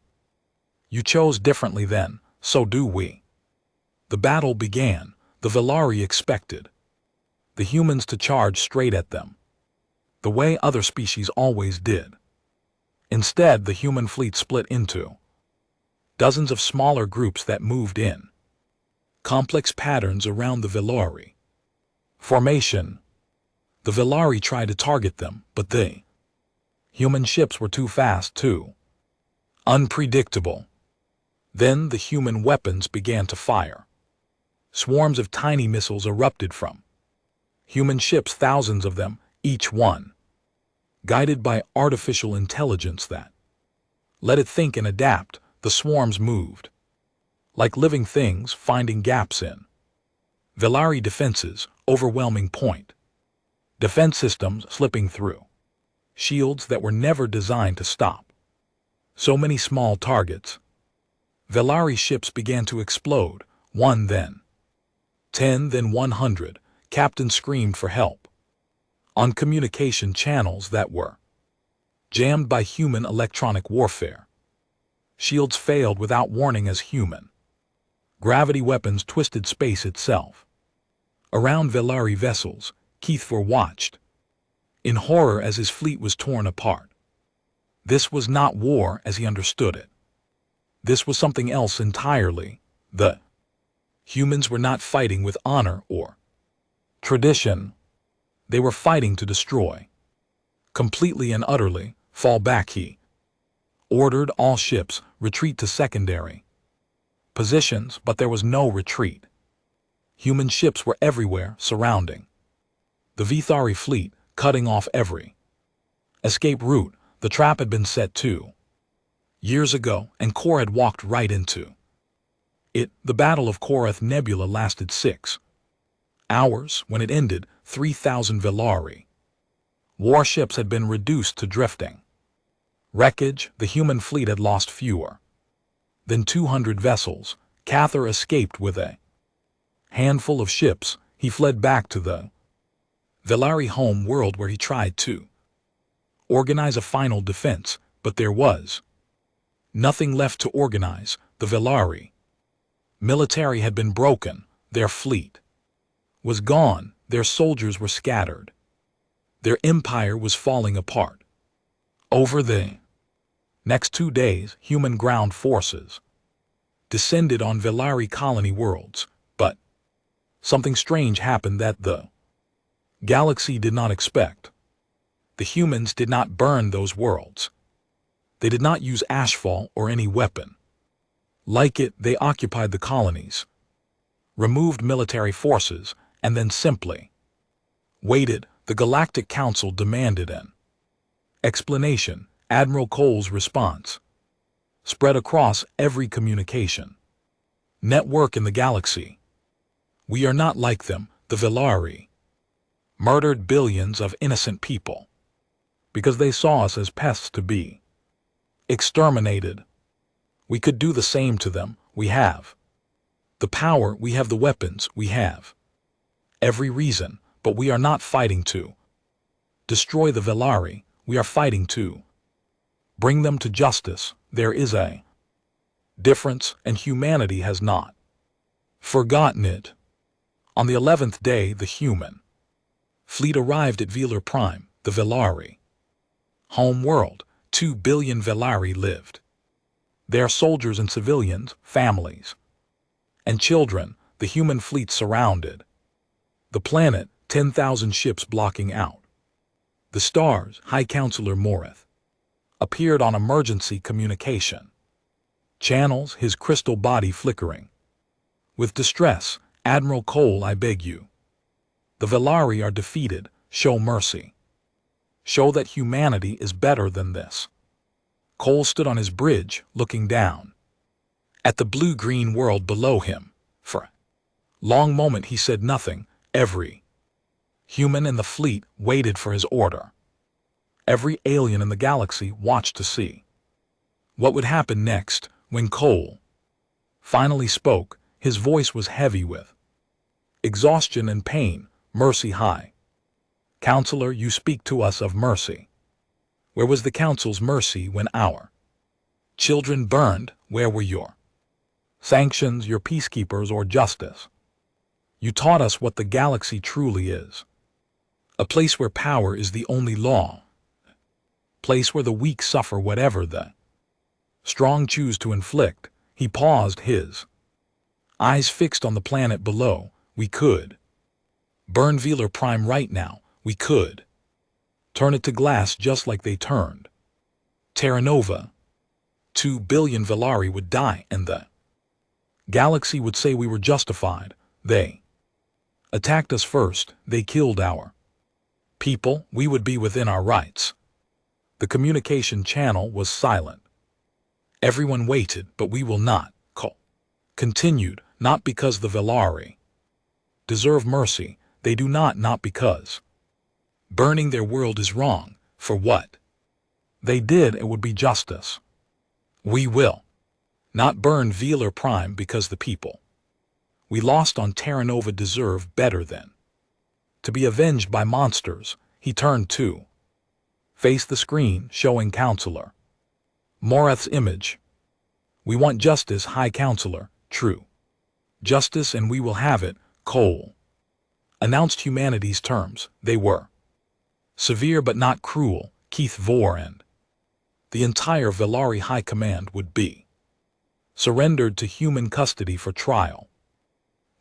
You chose differently then, so do we. The battle began. The Velari expected the humans to charge straight at them, the way other species always did. Instead, the human fleet split into dozens of smaller groups that moved in complex patterns around the Velari. Formation. The Velari tried to target them, but the human ships were too fast, too unpredictable. Then the human weapons began to fire. Swarms of tiny missiles erupted from human ships, thousands of them, each one guided by artificial intelligence that let it think and adapt. The swarms moved like living things, finding gaps in Velari defenses, overwhelming point defense systems, slipping through shields that were never designed to stop so many small targets. Velari ships began to explode, one then 10, then 100. Captain screamed for help on communication channels that were jammed by human electronic warfare. Shields failed without warning as human gravity weapons twisted space itself. Around Velari vessels, Keithfor watched in horror as his fleet was torn apart. This was not war as he understood it. This was something else entirely. The humans were not fighting with honor or tradition. They were fighting to destroy. Completely and utterly. Fall back, he ordered. All ships retreat to secondary positions, but there was no retreat. Human ships were everywhere, surrounding the Vithari fleet, cutting off every escape route. The trap had been set 2 years ago, and Kor had walked right into it. The Battle of Korath Nebula lasted 6 hours. When it ended, 3,000 Velari warships had been reduced to drifting wreckage. The human fleet had lost fewer than 200 vessels. Cathar escaped with a handful of ships. He fled back to the Velari home world, where he tried to organize a final defense, but there was nothing left to organize. The Velari military had been broken. Their fleet was gone. Their soldiers were scattered. Their empire was falling apart. Over the next 2 days, human ground forces descended on Velari colony worlds, but something strange happened that the galaxy did not expect. The humans did not burn those worlds. They did not use ashfall or any weapon like it. They occupied the colonies, removed military forces, and then simply waited. The Galactic Council demanded an explanation. Admiral Cole's response spread across every communication network in the galaxy. We are not like them. The Velari murdered billions of innocent people because they saw us as pests to be exterminated. We could do the same to them. We have the power, we have the weapons, we have every reason, but we are not fighting to destroy the Velari. We are fighting to bring them to justice. There is a difference, and humanity has not forgotten it. On the 11th day, the human fleet arrived at Velar Prime, the Velari home world. 2 billion Velari lived. Their soldiers and civilians, families, and children. The human fleet surrounded the planet, 10,000 ships blocking out the stars. High Counselor Morith appeared on emergency communication channels, his crystal body flickering with distress. Admiral Cole, I beg you. The Velari are defeated. Show mercy. Show that humanity is better than this. Cole stood on his bridge, looking down at the blue-green world below him. For Long moment he said nothing. Every human in the fleet waited for his order. Every alien in the galaxy watched to see what would happen next. When Cole finally spoke, his voice was heavy with exhaustion and pain. Mercy high. Counselor, you speak to us of mercy. Where was the council's mercy when our children burned? Where were your sanctions, your peacekeepers, or justice? You taught us what the galaxy truly is. A place where power is the only law. Place where the weak suffer whatever the strong choose to inflict. He paused, his eyes fixed on the planet below. We could burn Velar Prime right now. We could turn it to glass just like they turned Terra Nova. 2 billion Velari would die and the galaxy would say we were justified. They attacked us first. They killed our people. We would be within our rights. The communication channel was silent. Everyone waited, but we will not. Cole continued, not because the Velari deserve mercy. They do not because burning their world is wrong. For what they did, it would be justice. We will not burn Velar Prime because the people we lost on Terra Nova deserve better than to be avenged by monsters. He turned to face the screen, showing Counselor Morath's image. We want justice, High Counselor, true justice, and we will have it. Cole announced humanity's terms. They were severe but not cruel. Keith Vor and the entire Velari High Command would be surrendered to human custody for trial.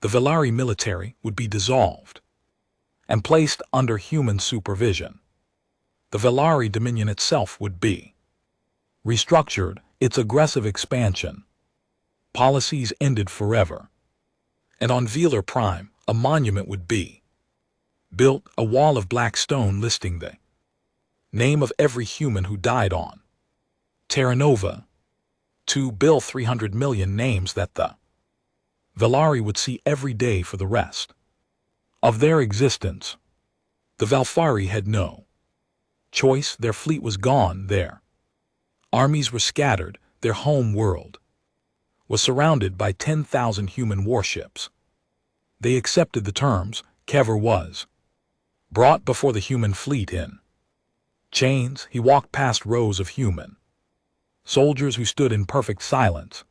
The Velari military would be dissolved and placed under human supervision. The Velari Dominion itself would be restructured, its aggressive expansion policies ended forever. And on Velar Prime, a monument would be built, a wall of black stone listing the name of every human who died on Terra Nova. 2,300 million names that the Velari would see every day for the rest of their existence. The Valfari had no choice. Their fleet was gone. Their armies were scattered. Their home world was surrounded by 10,000 human warships. They accepted the terms. Kever was brought before the human fleet in chains. He walked past rows of human soldiers who stood in perfect silence,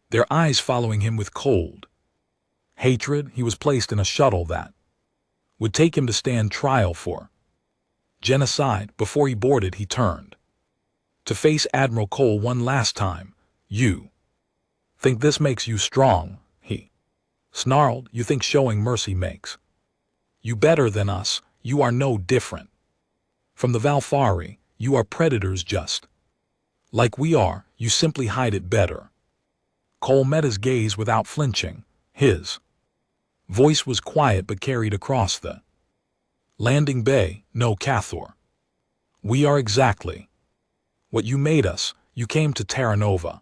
their eyes following him with cold hatred. He was placed in a shuttle that would take him to stand trial for genocide. Before he boarded, he turned to face Admiral Cole one last time. You think this makes you strong? He snarled. You think showing mercy makes you better than us? You are no different from the Valfari. You are predators just like we are. You simply hide it better. Cole met his gaze without flinching. His voice was quiet but carried across the landing bay. No, Cathor. We are exactly what you made us. You came to Terra Nova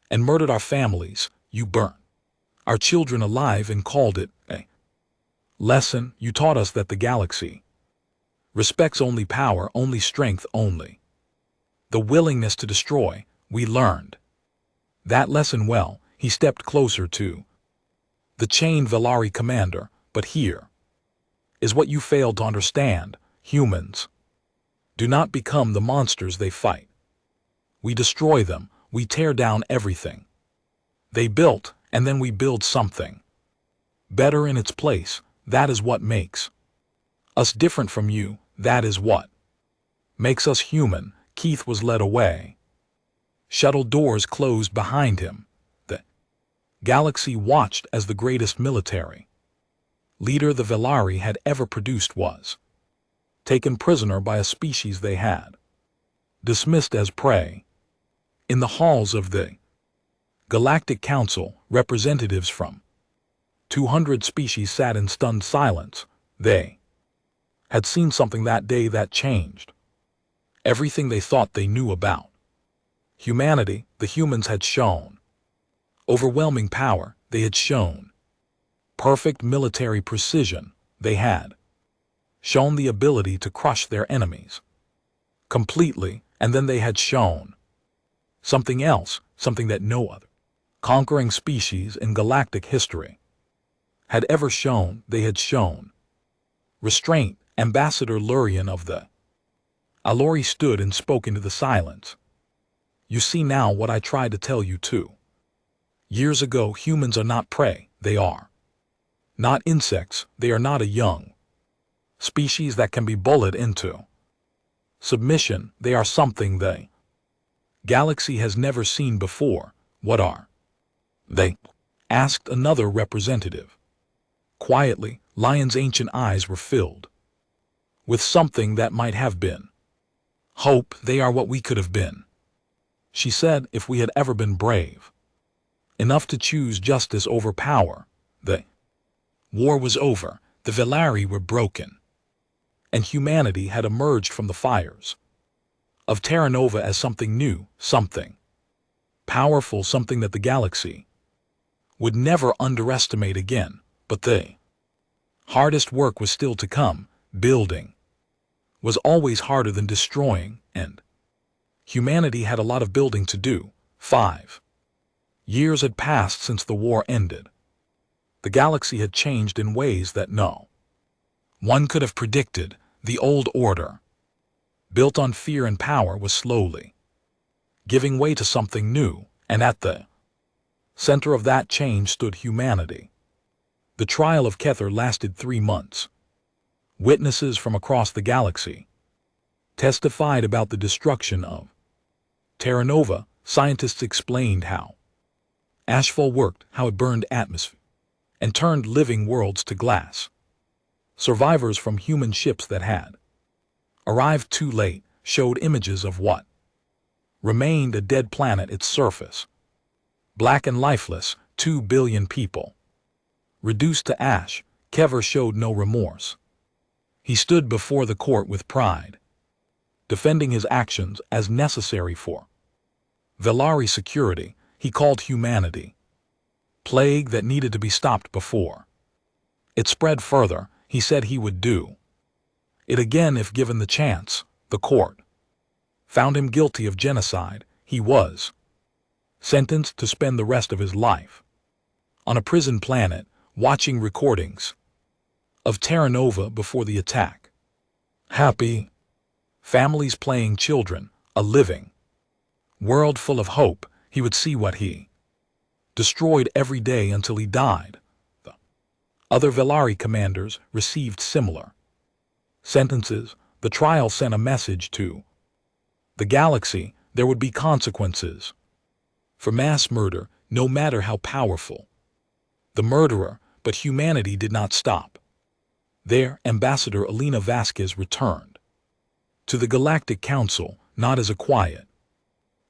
and murdered our families. You burnt our children alive and called it a lesson. You taught us that the galaxy respects only power, only strength, only the willingness to destroy. We learned that lesson well. He stepped closer to the chained Velari commander. But here is what you failed to understand. Humans do not become the monsters they fight. We destroy them. We tear down everything they built, and then we build something better in its place. That is what makes us different from you. That is what makes us human. Keith was led away. Shuttle doors closed behind him. The galaxy watched as the greatest military leader the Velari had ever produced was taken prisoner by a species they had dismissed as prey. In the halls of the Galactic Council, representatives from 200 species sat in stunned silence. They had seen something that day that changed everything they thought they knew about humanity. The humans had shown overwhelming power. They had shown perfect military precision. They had shown the ability to crush their enemies completely, and then they had shown something else, something that no other conquering species in galactic history had ever shown. They had shown restraint. Ambassador Lurian of the Alori stood and spoke into the silence. You see now what I tried to tell you too. Years ago, humans are not prey. They are not insects. They are not a young species that can be bullied into submission. They are something the galaxy has never seen before. What are they? Asked another representative. Quietly, Lion's ancient eyes were filled with something that might have been hope. They are what we could have been, she said, if we had ever been brave enough to choose justice over power. The war was over, the Velari were broken, and humanity had emerged from the fires of Terra Nova as something new, something powerful, something that the galaxy would never underestimate again. But the hardest work was still to come. Building was always harder than destroying, and humanity had a lot of building to do. 5 years had passed since the war ended. The galaxy had changed in ways that no one could have predicted. The old order, built on fear and power, was slowly giving way to something new, and at the center of that change stood humanity. The trial of Kether lasted 3 months. Witnesses from across the galaxy testified about the destruction of Terra Nova. Scientists explained how HFY worked, how it burned atmosphere and turned living worlds to glass. Survivors from human ships that had arrived too late showed images of what remained a dead planet, its surface black and lifeless. 2 billion people reduced to ash. Kever showed no remorse. He stood before the court with pride, defending his actions as necessary for Velari security. He called humanity plague that needed to be stopped before it spread further. He said he would do it again if given the chance. The court found him guilty of genocide. He was sentenced to spend the rest of his life on a prison planet, watching recordings of Terra Nova before the attack. Happy families playing children, a living world full of hope. He would see what he destroyed every day until he died. The other Velari commanders received similar sentences. The trial sent a message to the galaxy. There would be consequences for mass murder, no matter how powerful the murderer. But humanity did not stop there. Ambassador Elena Vasquez returned to the Galactic Council, not as a quiet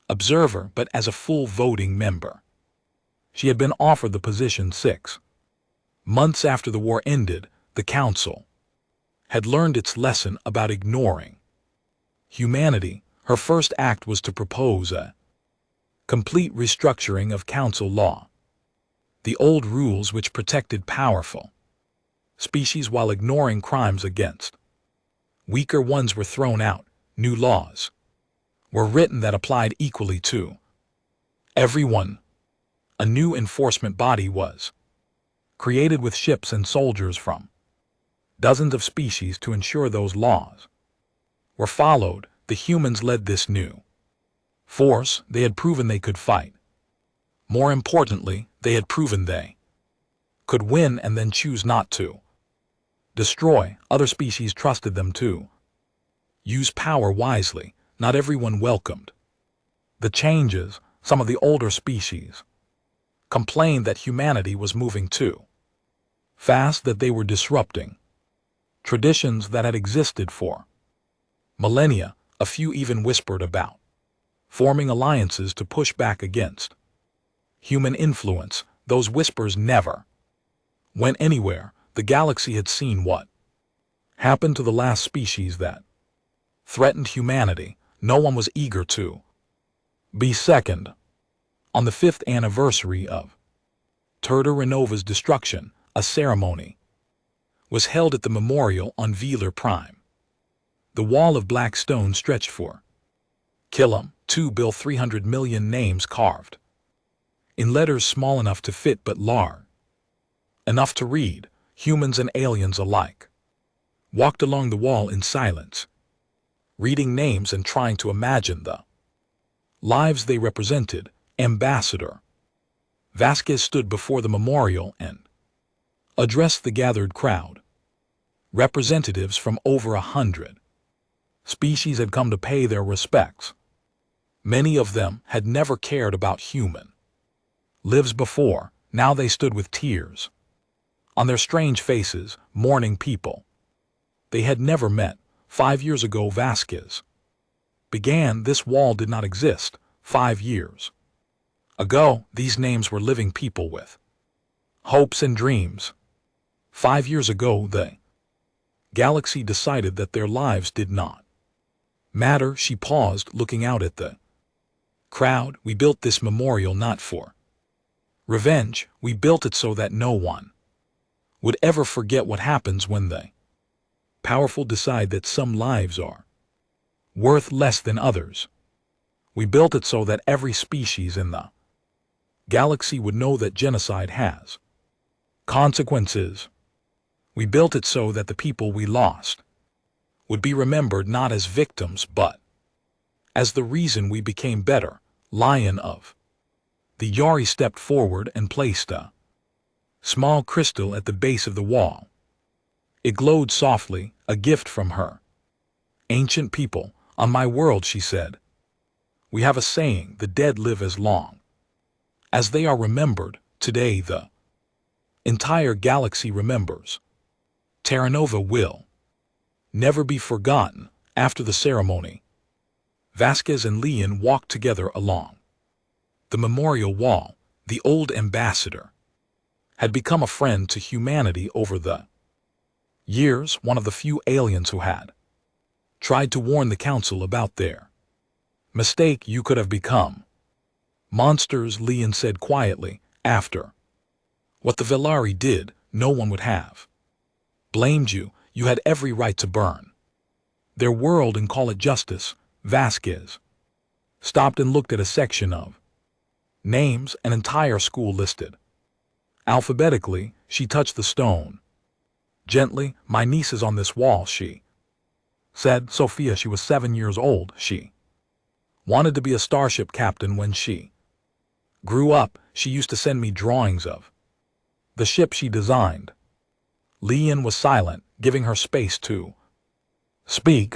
observer, but as a full voting member. She had been offered the position 6 months after the war ended. The Council had learned its lesson about ignoring humanity. Her first act was to propose a complete restructuring of Council law. The old rules which protected powerful species while ignoring crimes against weaker ones were thrown out. New laws were written that applied equally to everyone. A new enforcement body was created with ships and soldiers from dozens of species to ensure those laws were followed. The humans led this new force. They had proven they could fight. More importantly, they had proven they could win and then choose not to destroy. Other species trusted them to use power wisely. Not everyone welcomed the changes. Some of the older species complained that humanity was moving too fast, that they were disrupting traditions that had existed for millennia. A few even whispered about forming alliances to push back against human influence. Those whispers never went anywhere. The galaxy had seen what happened to the last species that threatened humanity. No one was eager to be second. On the 5th anniversary of Terra Nova's destruction, a ceremony was held at the memorial on Velar Prime. The wall of black stone stretched for Killam, 2 bill 300 million names carved, in letters small enough to fit but large enough to read, humans and aliens alike walked along the wall in silence, reading names and trying to imagine the lives they represented. Ambassador Vasquez stood before the memorial and addressed the gathered crowd. Representatives from over 100 species had come to pay their respects. Many of them had never cared about human lives before. Now they stood with tears on their strange faces, mourning people they had never met. 5 years ago Vasquez began. This wall did not exist 5 years ago. These names were living people with hopes and dreams. 5 years ago the galaxy decided that their lives did not matter. She paused, looking out at the crowd. We built this memorial not for revenge. We built it so that no one would ever forget what happens when the powerful decide that some lives are worth less than others. We built it so that every species in the galaxy would know that genocide has consequences. We built it so that the people we lost would be remembered not as victims but as the reason we became better. Lion of the Yari stepped forward and placed a small crystal at the base of the wall. It glowed softly, a gift from her ancient people. On my world, she said, we have a saying, the dead live as long as they are remembered. Today the entire galaxy remembers. Terra Nova will never be forgotten. After the ceremony, Vasquez and Leon walked together along the memorial wall. The old ambassador had become a friend to humanity over the years, one of the few aliens who had tried to warn the council about their mistake. You could have become monsters, Leon said quietly. After what the Velari did, no one would have blamed you. You had every right to burn their world and call it justice. Vasquez stopped and looked at a section of names, an entire school listed alphabetically. She touched the stone gently. My niece is on this wall, she said. Sophia, she was 7 years old. She wanted to be a starship captain when she grew up. She used to send me drawings of the ship she designed. Leon was silent, giving her space to speak.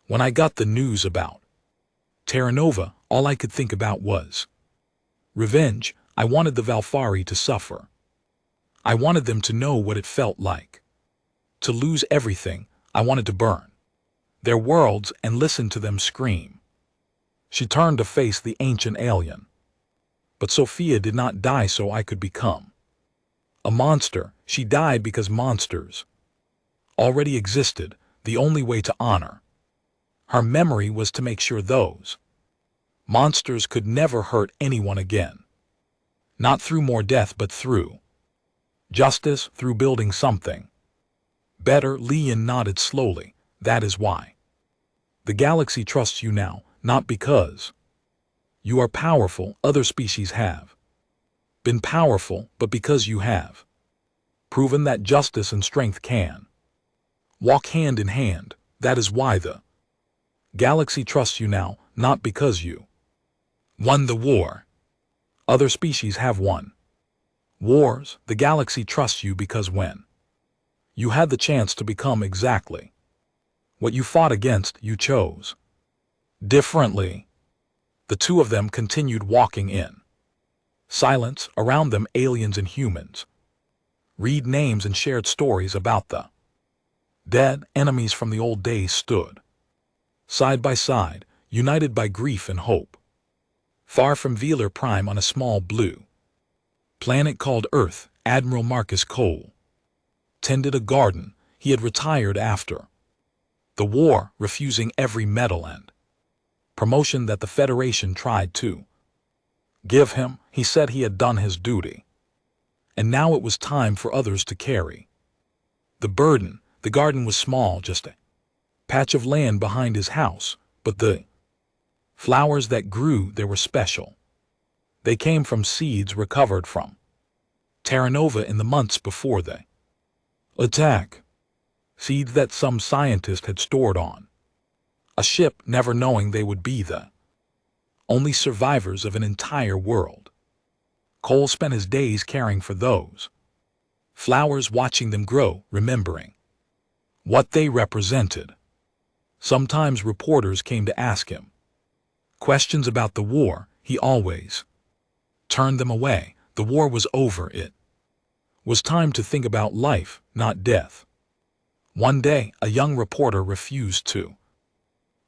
When I got the news about Terra Nova, all I could think about was revenge. I wanted the Valfari to suffer. I wanted them to know what it felt like to lose everything. I wanted to burn their worlds and listen to them scream. She turned to face the ancient alien. But Sophia did not die so I could become a monster. She died because monsters already existed. The only way to honor her memory was to make sure those monsters could never hurt anyone again. Not through more death, but through justice, through building something better. Leon nodded slowly. That is why the galaxy trusts you now, not because you are powerful. Other species have been powerful, but because you have proven that justice and strength can walk hand in hand. That is why the galaxy trusts you now, not because you won the war. Other species have won wars. The galaxy trusts you because when you had the chance to become exactly what you fought against, you chose differently. The two of them continued walking in silence. Around them, aliens and humans read names and shared stories about the dead. Enemies from the old days stood side by side, united by grief and hope. Far from Velar Prime, on a small blue planet called Earth, Admiral Marcus Cole tended a garden. He had retired after the war, refusing every medal and promotion that the Federation tried to give him. He said he had done his duty and now it was time for others to carry the burden. The garden was small, just a patch of land behind his house, but the flowers that grew there were special. They came from seeds recovered from Terra Nova in the months before the attack. Seeds that some scientist had stored on a ship, never knowing they would be the only survivors of an entire world. Cole spent his days caring for those flowers, watching them grow, remembering what they represented. Sometimes reporters came to ask him questions about the war. He always turned them away. The war was over. It was time to think about life, not death. One day, a young reporter refused to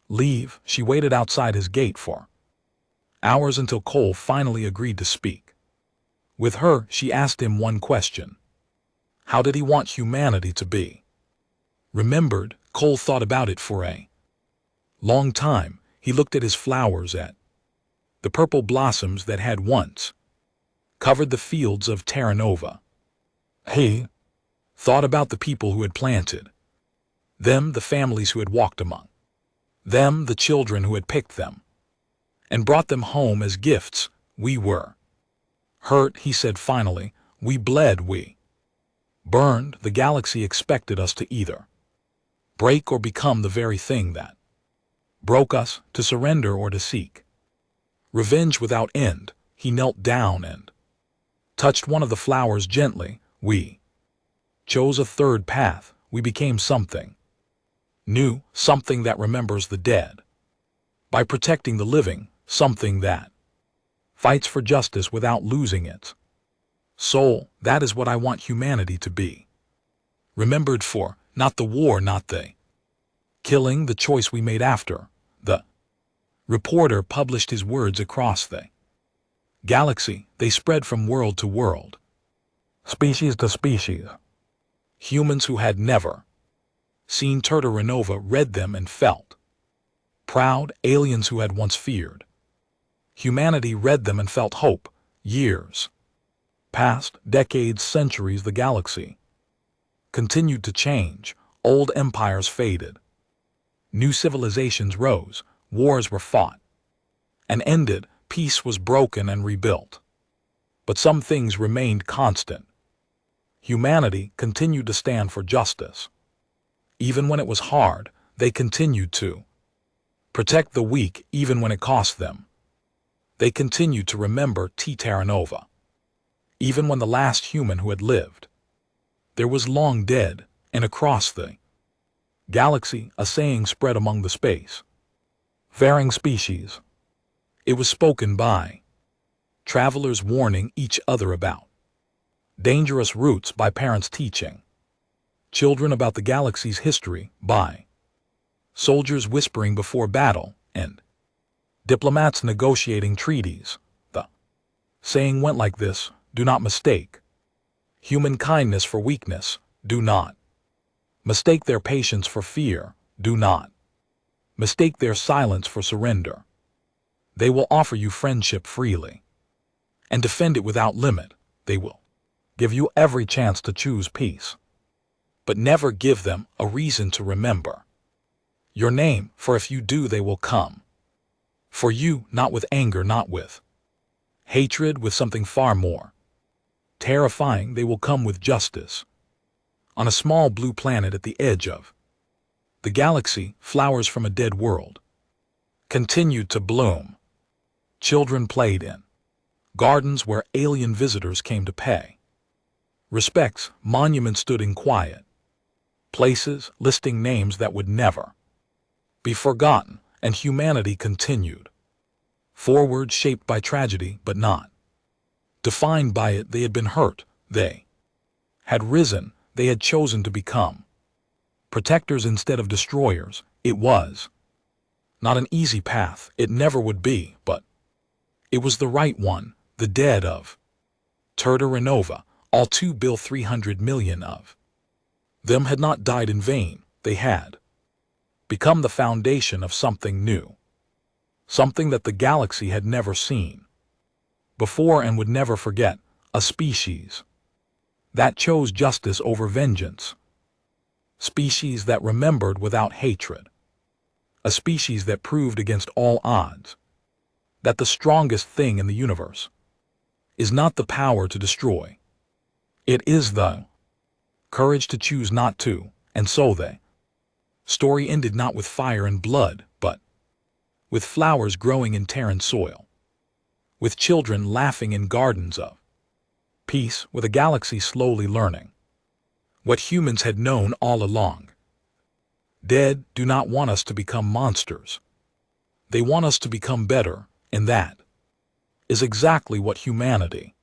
leave. She waited outside his gate for hours until Cole finally agreed to speak with her. She asked him one question: how did he want humanity to be remembered? Cole thought about it for a long time. He looked at his flowers, at the purple blossoms that had once covered the fields of Terra Nova. He thought about the people who had planted them, the families who had walked among them, the children who had picked them and brought them home as gifts. We were hurt, he said finally. We bled, we burned. The galaxy expected us to either break or become the very thing that broke us, to surrender or to seek revenge without end. He knelt down and touched one of the flowers gently. We chose a third path. We became something new, something that remembers the dead by protecting the living, something that fights for justice without losing its soul. That is what I want humanity to be remembered for, not the war, not the killing, the choice we made after. The reporter published his words across the galaxy. They spread from world to world, species to species. Humans who had never seen Terra Nova read them and felt proud. Aliens who had once feared humanity read them and felt hope. Years passed, decades, centuries. The galaxy continued to change. Old empires faded. New civilizations rose. Wars were fought and ended. Peace was broken and rebuilt. But some things remained constant. Humanity continued to stand for justice. Even when it was hard, they continued to protect the weak, even when it cost them. They continued to remember Terra Nova, even when the last human who had lived there was long dead. And across the galaxy, a saying spread among the space-faring species. It was spoken by travelers warning each other about dangerous routes, by parents teaching children about the galaxy's history, by soldiers whispering before battle, and diplomats negotiating treaties. The saying went like this: do not mistake human kindness for weakness. Do not mistake their patience for fear. Do not mistake their silence for surrender. They will offer you friendship freely and defend it without limit. They will give you every chance to choose peace, but never give them a reason to remember your name, for if you do, they will come for you, not with anger, not with hatred, with something far more terrifying. They will come with justice. On a small blue planet at the edge of the galaxy, flowers from a dead world continued to bloom. Children played in gardens where alien visitors came to pay respects. Monuments stood in quiet places, listing names that would never be forgotten. And humanity continued forward, shaped by tragedy, but not defined by it. They had been hurt. They had risen. They had chosen to become protectors instead of destroyers. It was not an easy path. It never would be, but it was the right one. The dead of Terra Nova, all 2,300 million of them, had not died in vain. They had become the foundation of something new, something that the galaxy had never seen before and would never forget. A species that chose justice over vengeance, species that remembered without hatred, a species that proved against all odds that the strongest thing in the universe is not the power to destroy. It is the courage to choose not to, and so the story ended not with fire and blood, but with flowers growing in Terran soil, with children laughing in gardens of peace, with a galaxy slowly learning what humans had known all along. Dead do not want us to become monsters. They want us to become better, and that is exactly what humanity